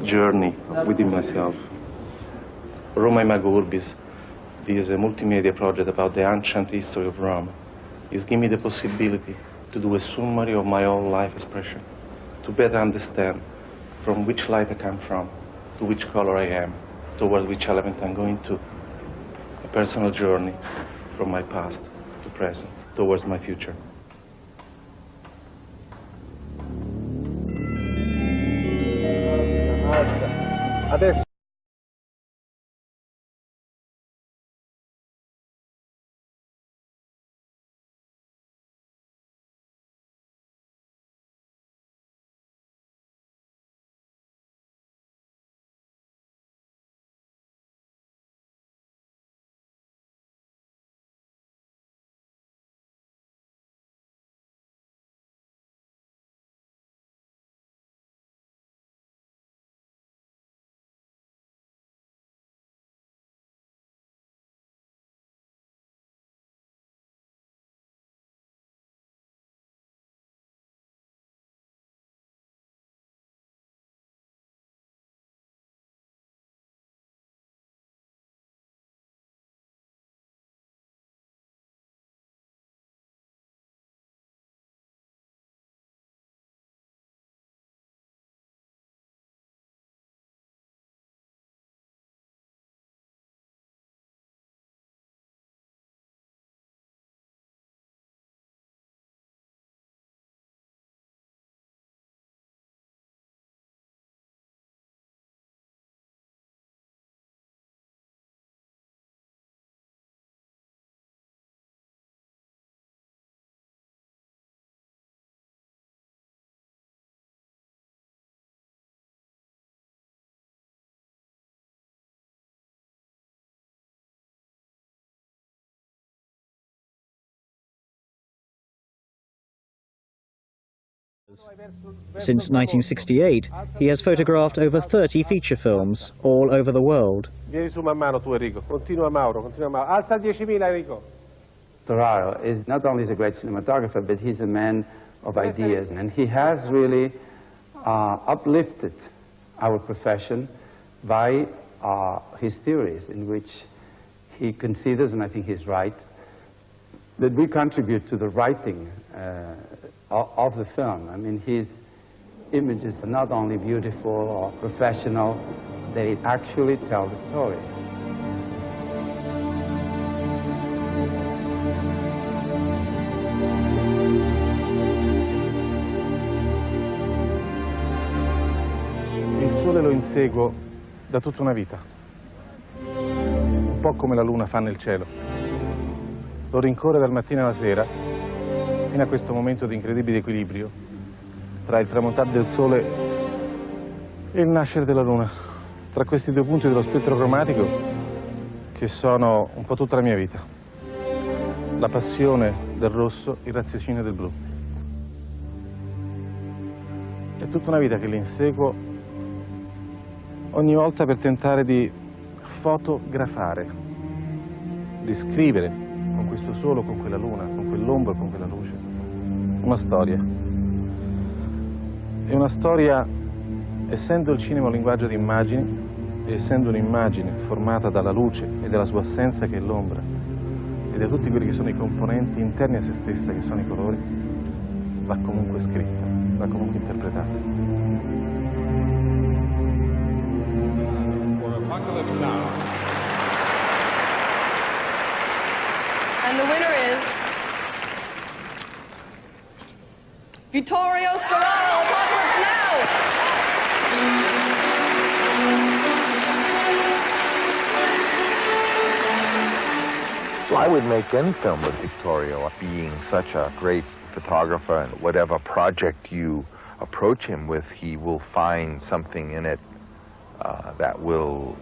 journey within myself. Roma Imago Urbis, this is a multimedia project about the ancient history of Rome. It's given me the possibility to do a summary of my own life expression, to better understand from which light I come from, to which color I am, toward which element I'm going to. A personal journey from my past to present, towards my future. Adesso Since 1968, he has photographed over 30 feature films all over the world. Vieni su man mano tu Enrico, continua Mauro, alza 10.000 Enrico. Storaro is not only a great cinematographer, but he's a man of ideas, and he has really uplifted our profession by his theories, in which he considers, and I think he's right, that we contribute to the writing of the film. I mean, his images are not only beautiful or professional, they actually tell the story. Il sole lo inseguo da tutta una vita, un po' come la luna fa nel cielo. Lo rincorre dal mattino alla sera, fino a questo momento di incredibile equilibrio tra il tramontare del sole e il nascere della luna, tra questi due punti dello spettro cromatico che sono un po' tutta la mia vita. La passione del rosso, il raziocinio del blu. È tutta una vita che li inseguo ogni volta per tentare di fotografare, di scrivere con questo sole, con quella luna, con quell'ombra, con quella luce, una storia. È una storia, essendo il cinema un linguaggio di immagini, e essendo un'immagine formata dalla luce e dalla sua assenza che è l'ombra, e da tutti quelli che sono i componenti interni a se stessa che sono i colori, va comunque scritta, va comunque interpretata. Apocalypse Now. And the winner is Vittorio Storaro, Apocalypse Now! I would make any film with Vittorio. Being such a great photographer, and whatever project you approach him with, he will find something in it that will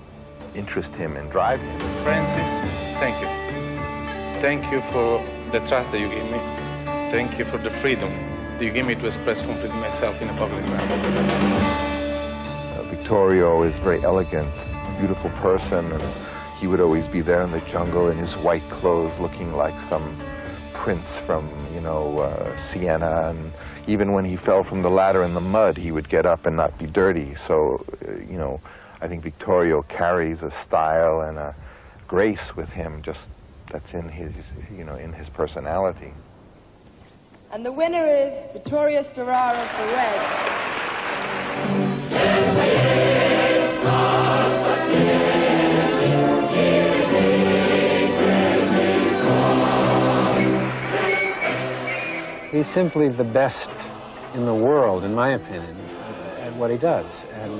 interest him and drive him. Francis, thank you. Thank you for the trust that you give me. Thank you for the freedom that you give me to express completely myself in Apocalypse Now. Vittorio is a very elegant, beautiful person, and he would always be there in the jungle in his white clothes, looking like some prince from, Siena. And even when he fell from the ladder in the mud, he would get up and not be dirty. So, I think Vittorio carries a style and a grace with him, just that's in his, in his personality. And the winner is Vittorio Storaro for Red. He's simply the best in the world, in my opinion, at what he does. And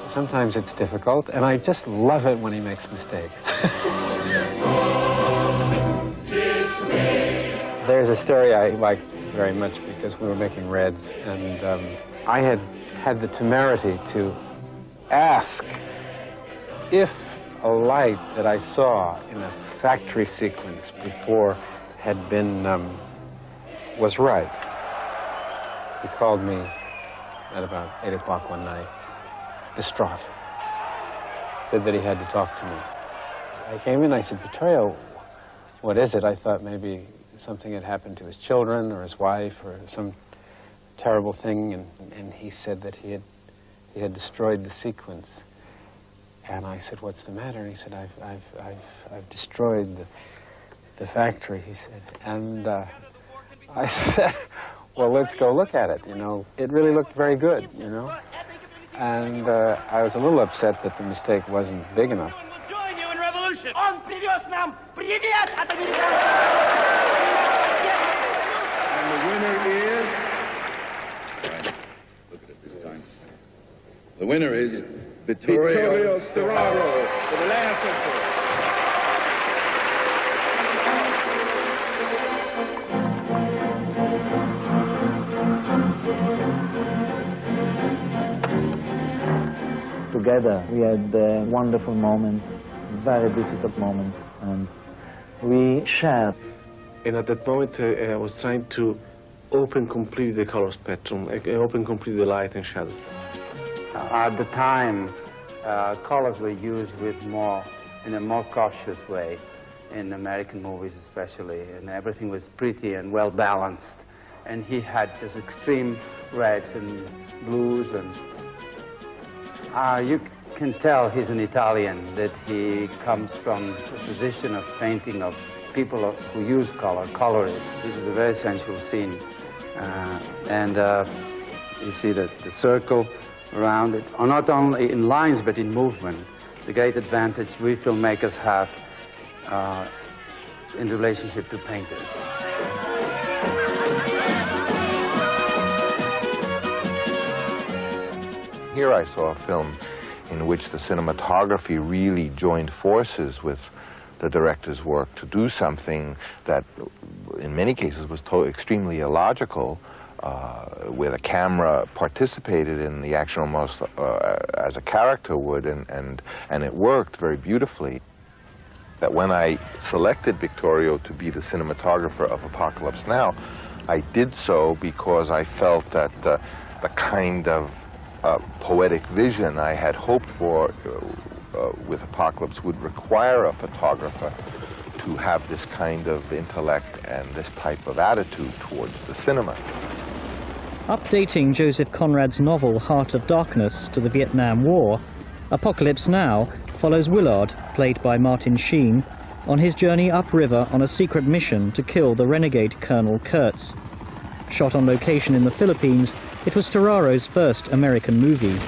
sometimes it's difficult, and I just love it when he makes mistakes. There's a story I like very much because we were making Reds, and I had the temerity to ask if a light that I saw in a factory sequence before had been was right. He called me at about 8 o'clock one night, distraught. Said that he had to talk to me. I came in, I said, Vittorio, what is it? I thought maybe something had happened to his children or his wife or some terrible thing, and he said that he had destroyed the sequence. And I said, what's the matter? And he said, I've destroyed the factory, he said. And I said, well, let's go look at it, It really looked very good, And I was a little upset that the mistake wasn't big enough. Join you in revolution. Он привез нам привет от американцев. And the winner is... Right. Look at it this time. The winner is Vittorio Storaro for the last emperor. Together, we had wonderful moments, very difficult moments, and we shared. And at that moment, I was trying to open completely the color spectrum, open completely the light and shadow. At the time, colors were used in a more cautious way, in American movies especially, and everything was pretty and well balanced. And he had just extreme reds and blues, and you can tell he's an Italian, that he comes from a tradition of painting of people who use color, colorists. This is a very sensual scene. You see the circle around it, or not only in lines but in movement. The great advantage we filmmakers have in relationship to painters. Here I saw a film in which the cinematography really joined forces with the director's work to do something that in many cases was extremely illogical, where the camera participated in the action almost as a character would, and it worked very beautifully. That when I selected Vittorio to be the cinematographer of Apocalypse Now, I did so because I felt that the kind of poetic vision I had hoped for with Apocalypse would require a photographer to have this kind of intellect and this type of attitude towards the cinema. Updating Joseph Conrad's novel Heart of Darkness to the Vietnam War, Apocalypse Now follows Willard, played by Martin Sheen, on his journey upriver on a secret mission to kill the renegade Colonel Kurtz. Shot on location in the Philippines, it was Storaro's first American movie.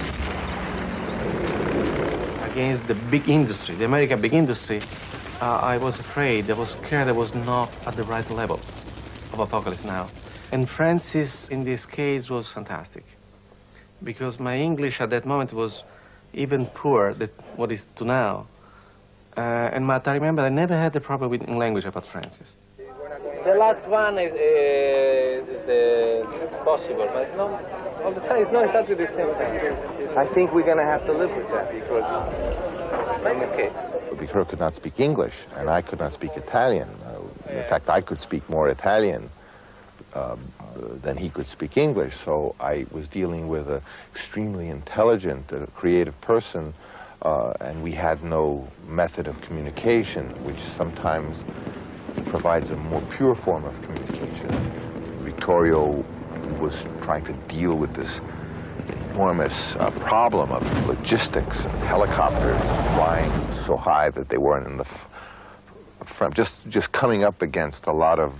Against the big industry, the American big industry, I was afraid, I was scared I was not at the right level of Apocalypse Now. And Francis, in this case, was fantastic. Because my English at that moment was even poor than what is to now. And I remember I never had a problem with language about Francis. The last one is the possible, but it's not, all the time, it's not exactly the same thing. I think we're going to have to live with that because that's okay. Vittorio could not speak English, and I could not speak Italian. In fact, I could speak more Italian than he could speak English, so I was dealing with an extremely intelligent, creative person, and we had no method of communication, which sometimes provides a more pure form of communication. Vittorio was trying to deal with this enormous problem of logistics and helicopters flying so high that they weren't in the front, just coming up against a lot of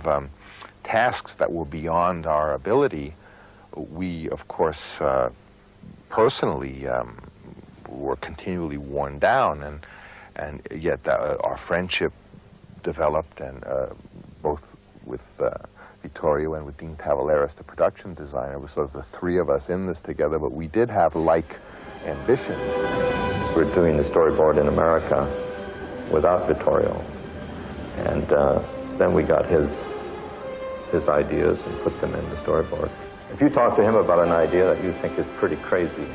tasks that were beyond our ability. We, of course, personally were continually worn down, and yet our friendship developed, and both with Vittorio and with Dean Tavaleras, the production designer. It was sort of the three of us in this together, but we did have like ambitions. We're doing the storyboard in America without Vittorio, and then we got his ideas and put them in the storyboard. If you talk to him about an idea that you think is pretty crazy,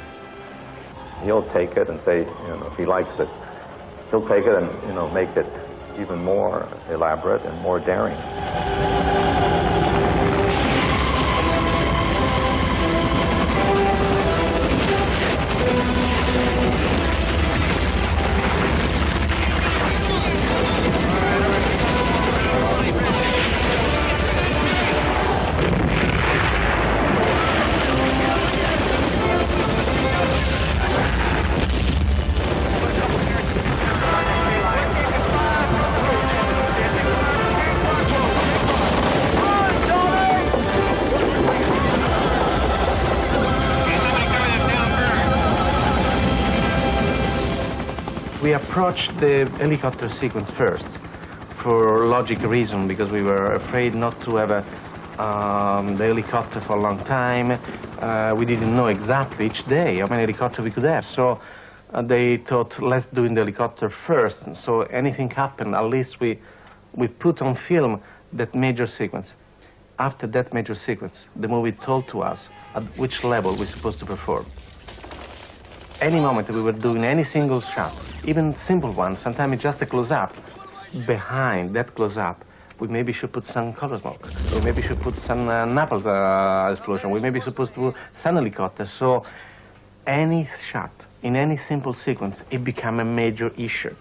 he'll take it and say, if he likes it, he'll take it and, make it even more elaborate and more daring. We approached the helicopter sequence first for logic reason, because we were afraid not to have the helicopter for a long time. We didn't know exactly each day how many helicopters we could have, so they thought, let's do in the helicopter first. So anything happened, at least we put on film that major sequence. After that major sequence, the movie told to us at which level we're supposed to perform. Any moment we were doing any single shot, even simple one, sometimes it's just a close-up. Behind that close-up, we maybe should put some color smoke. We maybe should put some napalm explosion. We may be supposed to put some helicopter. So any shot, in any simple sequence, it became a major issue.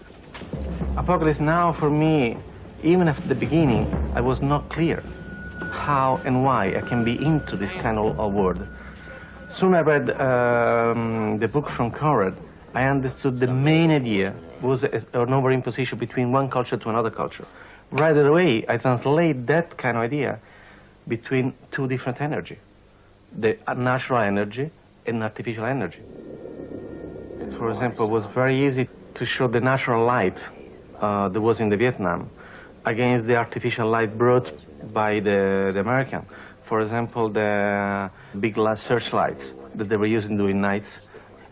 Apocalypse Now, for me, even at the beginning, I was not clear how and why I can be into this kind of world. Soon I read the book from Conrad. I understood the main idea was an overimposition between one culture to another culture. Right away, I translate that kind of idea between two different energy, the natural energy and artificial energy. For example, it was very easy to show the natural light that was in the Vietnam against the artificial light brought by the American. For example, the big glass searchlights that they were using during nights,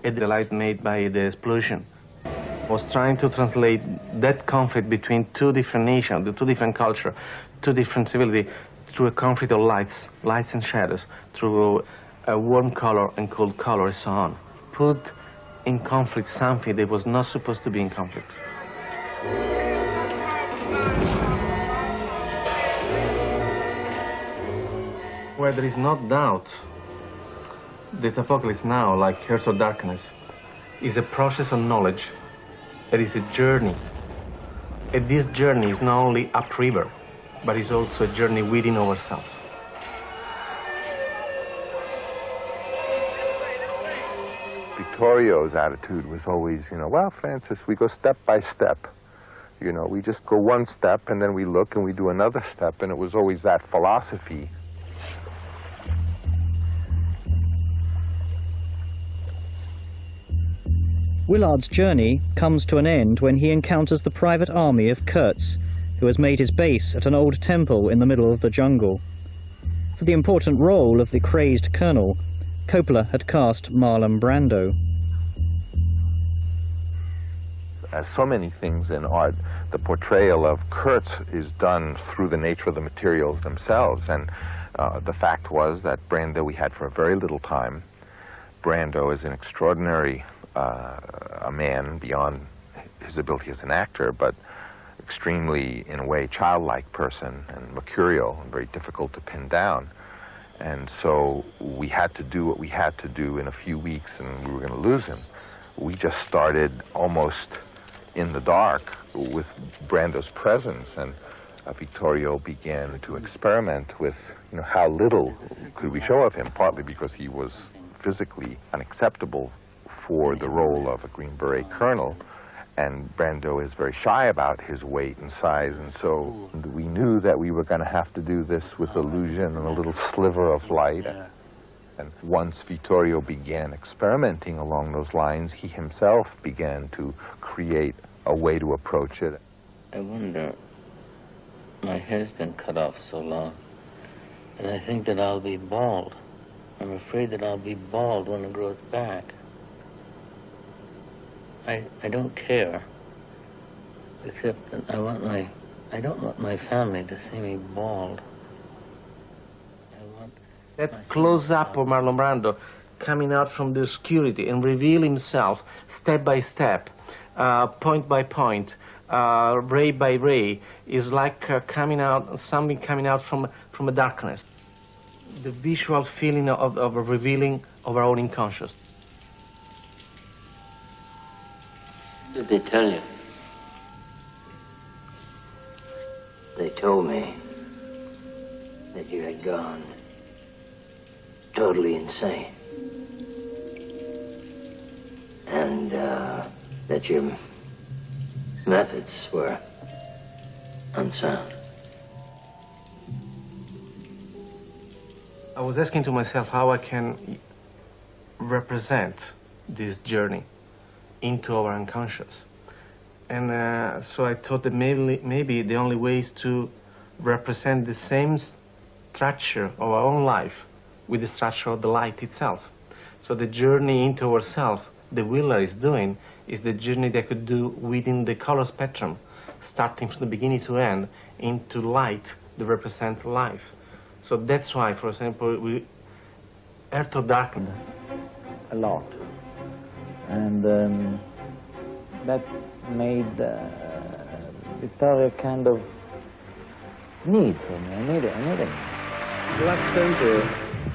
and the light made by the explosion. I was trying to translate that conflict between two different nations, the two different cultures, two different civility, through a conflict of lights and shadows, through a warm color and cold color, and so on. Put in conflict something that was not supposed to be in conflict. Where there is no doubt that Apocalypse Now, like Heart of Darkness, is a process of knowledge. It is a journey. And this journey is not only upriver, but is also a journey within ourselves. Vittorio's attitude was always, you know, well, Francis, we go step by step. You know, we just go one step and then we look and we do another step, and it was always that philosophy. Willard's journey comes to an end when he encounters the private army of Kurtz, who has made his base at an old temple in the middle of the jungle. For the important role of the crazed colonel, Coppola had cast Marlon Brando. As so many things in art, the portrayal of Kurtz is done through the nature of the materials themselves. And the fact was that Brando we had for a very little time. Brando is an extraordinary a man beyond his ability as an actor, but extremely, in a way, childlike person and mercurial and very difficult to pin down. And so we had to do what we had to do in a few weeks, and we were going to lose him. We just started almost in the dark with Brando's presence, and Vittorio began to experiment with, you know, how little could we show of him, partly because he was physically unacceptable for the role of a Green Beret colonel, and Brando is very shy about his weight and size, and so we knew that we were going to have to do this with illusion and a little sliver of light. And once Vittorio began experimenting along those lines, he himself began to create a way to approach it. I wonder, my hair's been cut off so long, and I think that I'll be bald. I'm afraid that I'll be bald when it grows back. I don't care, except that I don't want my family to see me bald. That close-up of Marlon Brando coming out from the obscurity and reveal himself step by step, point by point, ray by ray, is like something coming out from a darkness. The visual feeling of a revealing of our own unconscious. What did they tell you? They told me that you had gone totally insane. And that your methods were unsound. I was asking to myself how I can represent this journey into our unconscious. And so I thought that maybe the only way is to represent the same structure of our own life with the structure of the light itself. So the journey into ourselves the Willard is doing is the journey they could do within the color spectrum, starting from the beginning to end into light that represent life. So that's why, for example, we Earth or Darkness. A lot. And that made Vittorio kind of need for me. I need it. Last Tempo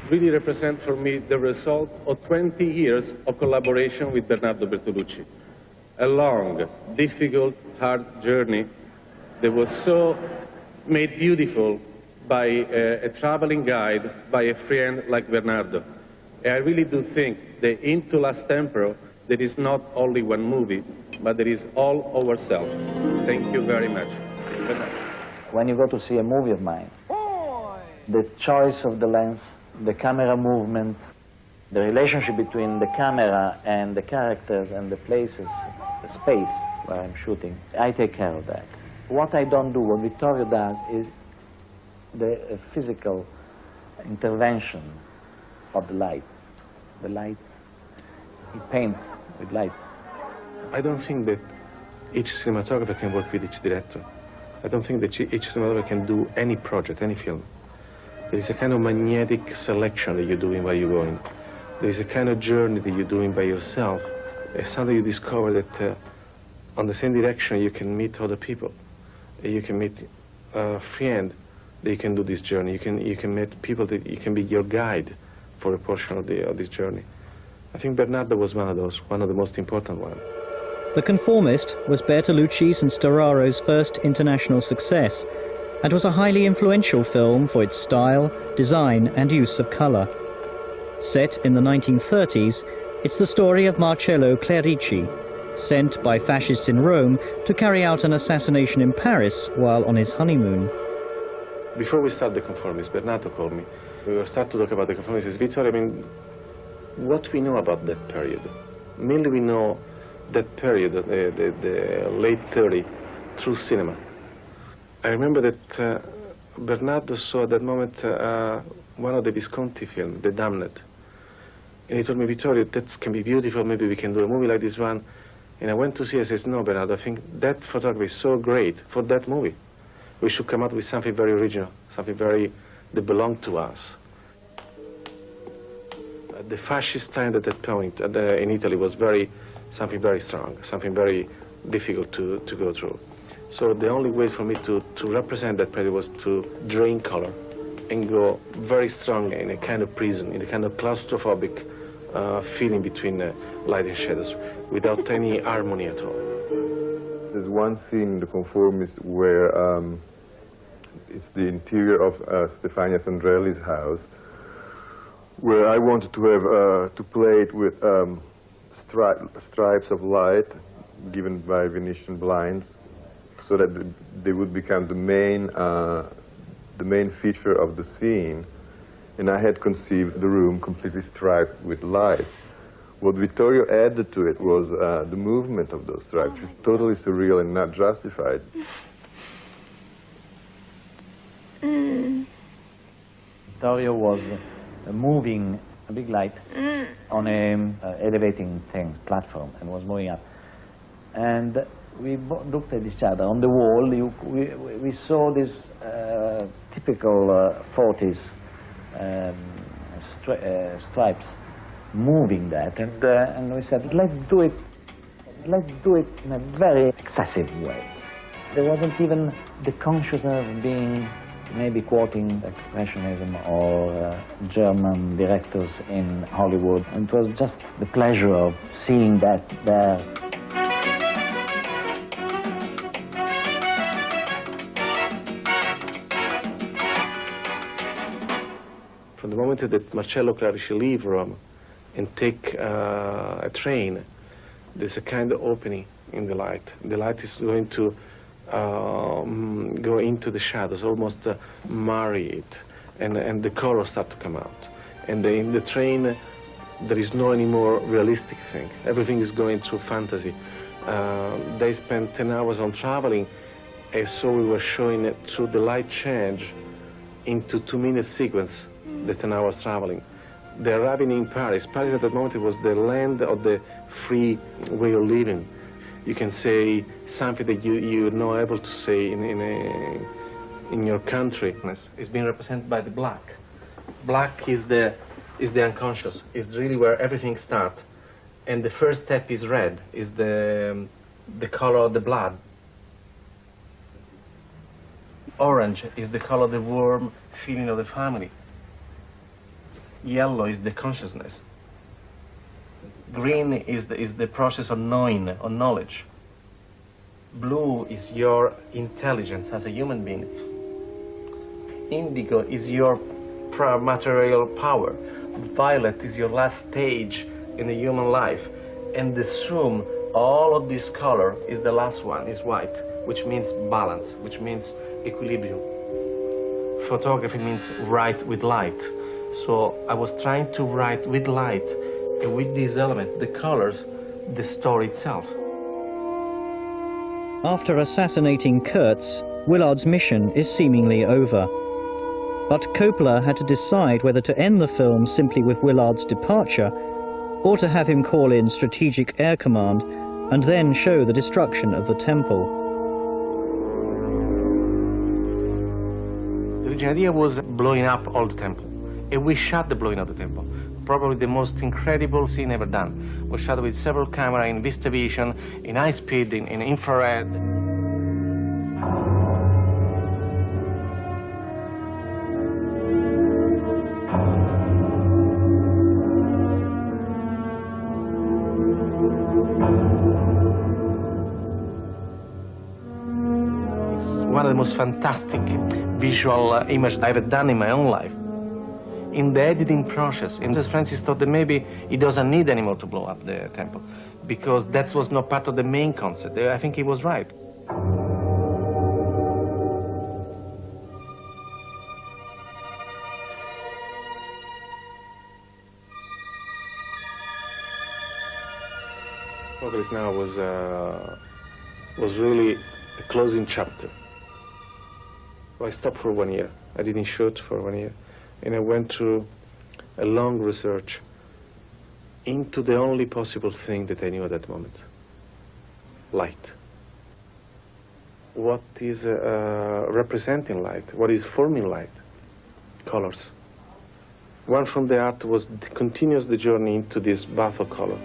really represents for me the result of 20 years of collaboration with Bernardo Bertolucci. A long, difficult, hard journey that was so made beautiful by a traveling guide, by a friend like Bernardo. And I really do think that into Last Tempo there is not only one movie, but there is all ourselves. Thank you very much. Good night. When you go to see a movie of mine, the choice of the lens, the camera movements, the relationship between the camera and the characters and the places, the space where I'm shooting, I take care of that. What I don't do, what Vittorio does, is the physical intervention of the lights. The lights, he paints with lights. I don't think that each cinematographer can work with each director. I don't think that each cinematographer can do any project, any film. There is a kind of magnetic selection that you're doing while you're going. There is a kind of journey that you're doing by yourself. And suddenly you discover that on the same direction you can meet other people. You can meet a friend that you can do this journey. You can meet people that you can be your guide for a portion of this journey. I think Bernardo was one of those, one of the most important ones. The Conformist was Bertolucci's and Storaro's first international success, and was a highly influential film for its style, design and use of colour. Set in the 1930s, It's the story of Marcello Clerici, sent by fascists in Rome to carry out an assassination in Paris while on his honeymoon. Before we start the conformists, Bernardo called me. We were start to talk about the conformists. Vittorio, I mean, what we know about that period? Mainly we know that period, the late 30s, through cinema. I remember that Bernardo saw at that moment one of the Visconti films, The Damned. And he told me, Vittorio, that can be beautiful, maybe we can do a movie like this one. And I went to see it, I said, no, Bernardo, I think that photography is so great for that movie. We should come out with something very original, something that belonged to us. The fascist time at that point in Italy was something very strong, something very difficult to go through. So the only way for me to represent that period was to draw in color and go very strong in a kind of prison, in a kind of claustrophobic feeling between light and shadows, without any harmony at all. There's one scene in The Conformist where it's the interior of Stefania Sandrelli's house, where I wanted to have to play it with stripes of light given by Venetian blinds, so that they would become the main feature of the scene. And I had conceived the room completely striped with lights. What Vittorio added to it was the movement of those stripes, which is totally surreal and not justified. Vittorio was moving a big light on a elevating platform, and was moving up. And we looked at each other. On the wall, we saw this typical 40s stripes moving that, and we said, let's do it in a very excessive way. There wasn't even the consciousness of being maybe quoting Expressionism or German directors in Hollywood. It was just the pleasure of seeing that there. From the moment that Marcello Clerici leave Rome and take a train, there's a kind of opening in the light. The light is going to go into the shadows, almost marry it, and the colors start to come out. And in the train, there is no any more realistic thing. Everything is going through fantasy. They spent 10 hours on traveling, and so we were showing it through the light change into 2-minute sequence, the 10 hours traveling. They're arriving in Paris. Paris at that moment, it was the land of the free way of living. You can say something that you're not able to say in your country. It's being represented by the black. Black is the unconscious. It's really where everything starts. And the first step is red, is the color of the blood. Orange is the color of the warm feeling of the family. Yellow is the consciousness. Green is the process of knowing, of knowledge. Blue is your intelligence as a human being. Indigo is your material power. Violet is your last stage in the human life. And the sum, all of this color, is the last one, is white, which means balance, which means equilibrium. Photography means write with light. So I was trying to write with light, and with these elements, the colors, the story itself. After assassinating Kurtz, Willard's mission is seemingly over. But Coppola had to decide whether to end the film simply with Willard's departure, or to have him call in Strategic Air Command and then show the destruction of the temple. The original idea was blowing up all the temple. And we shot the blowing of the temple. Probably the most incredible scene ever done. We shot with several cameras in VistaVision, in high speed, in infrared. It's one of the most fantastic visual images I've ever done in my own life. in the editing process. And Francis thought that maybe he doesn't need anymore to blow up the temple, because that was not part of the main concept. I think he was right. Apocalypse Now was really a closing chapter. I stopped for 1 year. I didn't shoot for 1 year. And I went through a long research into the only possible thing that I knew at that moment. Light. What is representing light? What is forming light? Colors. One from the art continues the journey into this bath of color.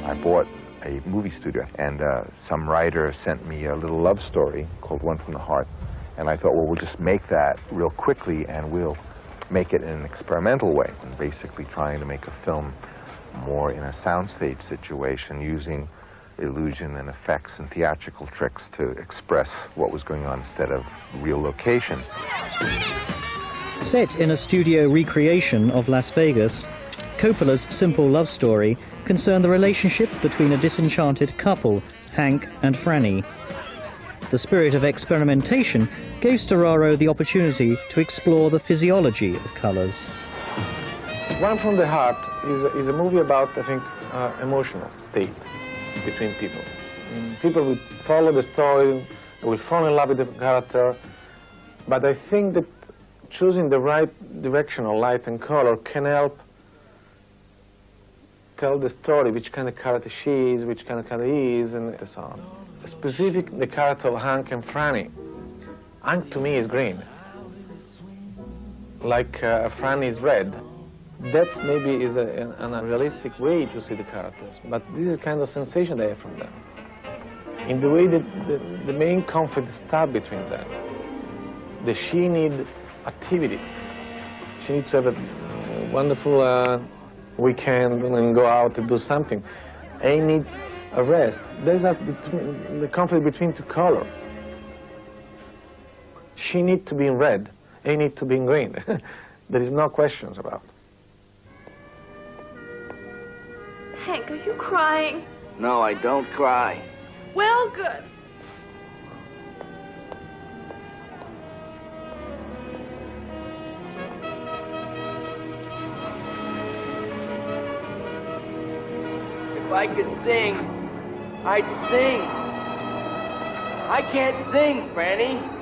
I bought a movie studio, and some writer sent me a little love story called One from the Heart. And I thought, well, we'll just make that real quickly, and we'll make it in an experimental way, and basically trying to make a film more in a soundstage situation, using illusion and effects and theatrical tricks to express what was going on instead of real location. Set in a studio recreation of Las Vegas, Coppola's simple love story concerned the relationship between a disenchanted couple, Hank and Franny. The spirit of experimentation gave Storaro the opportunity to explore the physiology of colours. One from the Heart is a movie about, I think, emotional state between people. People will follow the story, will fall in love with the character, but I think that choosing the right direction of light and color can help tell the story, which kind of character she is, which kind of character he is, and so on. Specific, the character of Hank and Franny. Hank to me is green, like Franny is red. That's maybe is an unrealistic way to see the characters, but this is kind of sensation they have from them. In the way that the main conflict starts between them, that she needs activity. She needs to have a wonderful weekend and go out and do something. I need a rest. There's the conflict between two colors. She needs to be in red, I need to be in green. There is no questions about. Hank, are you crying? No, I don't cry. Well, good. If I could sing, I'd sing. I can't sing, Franny.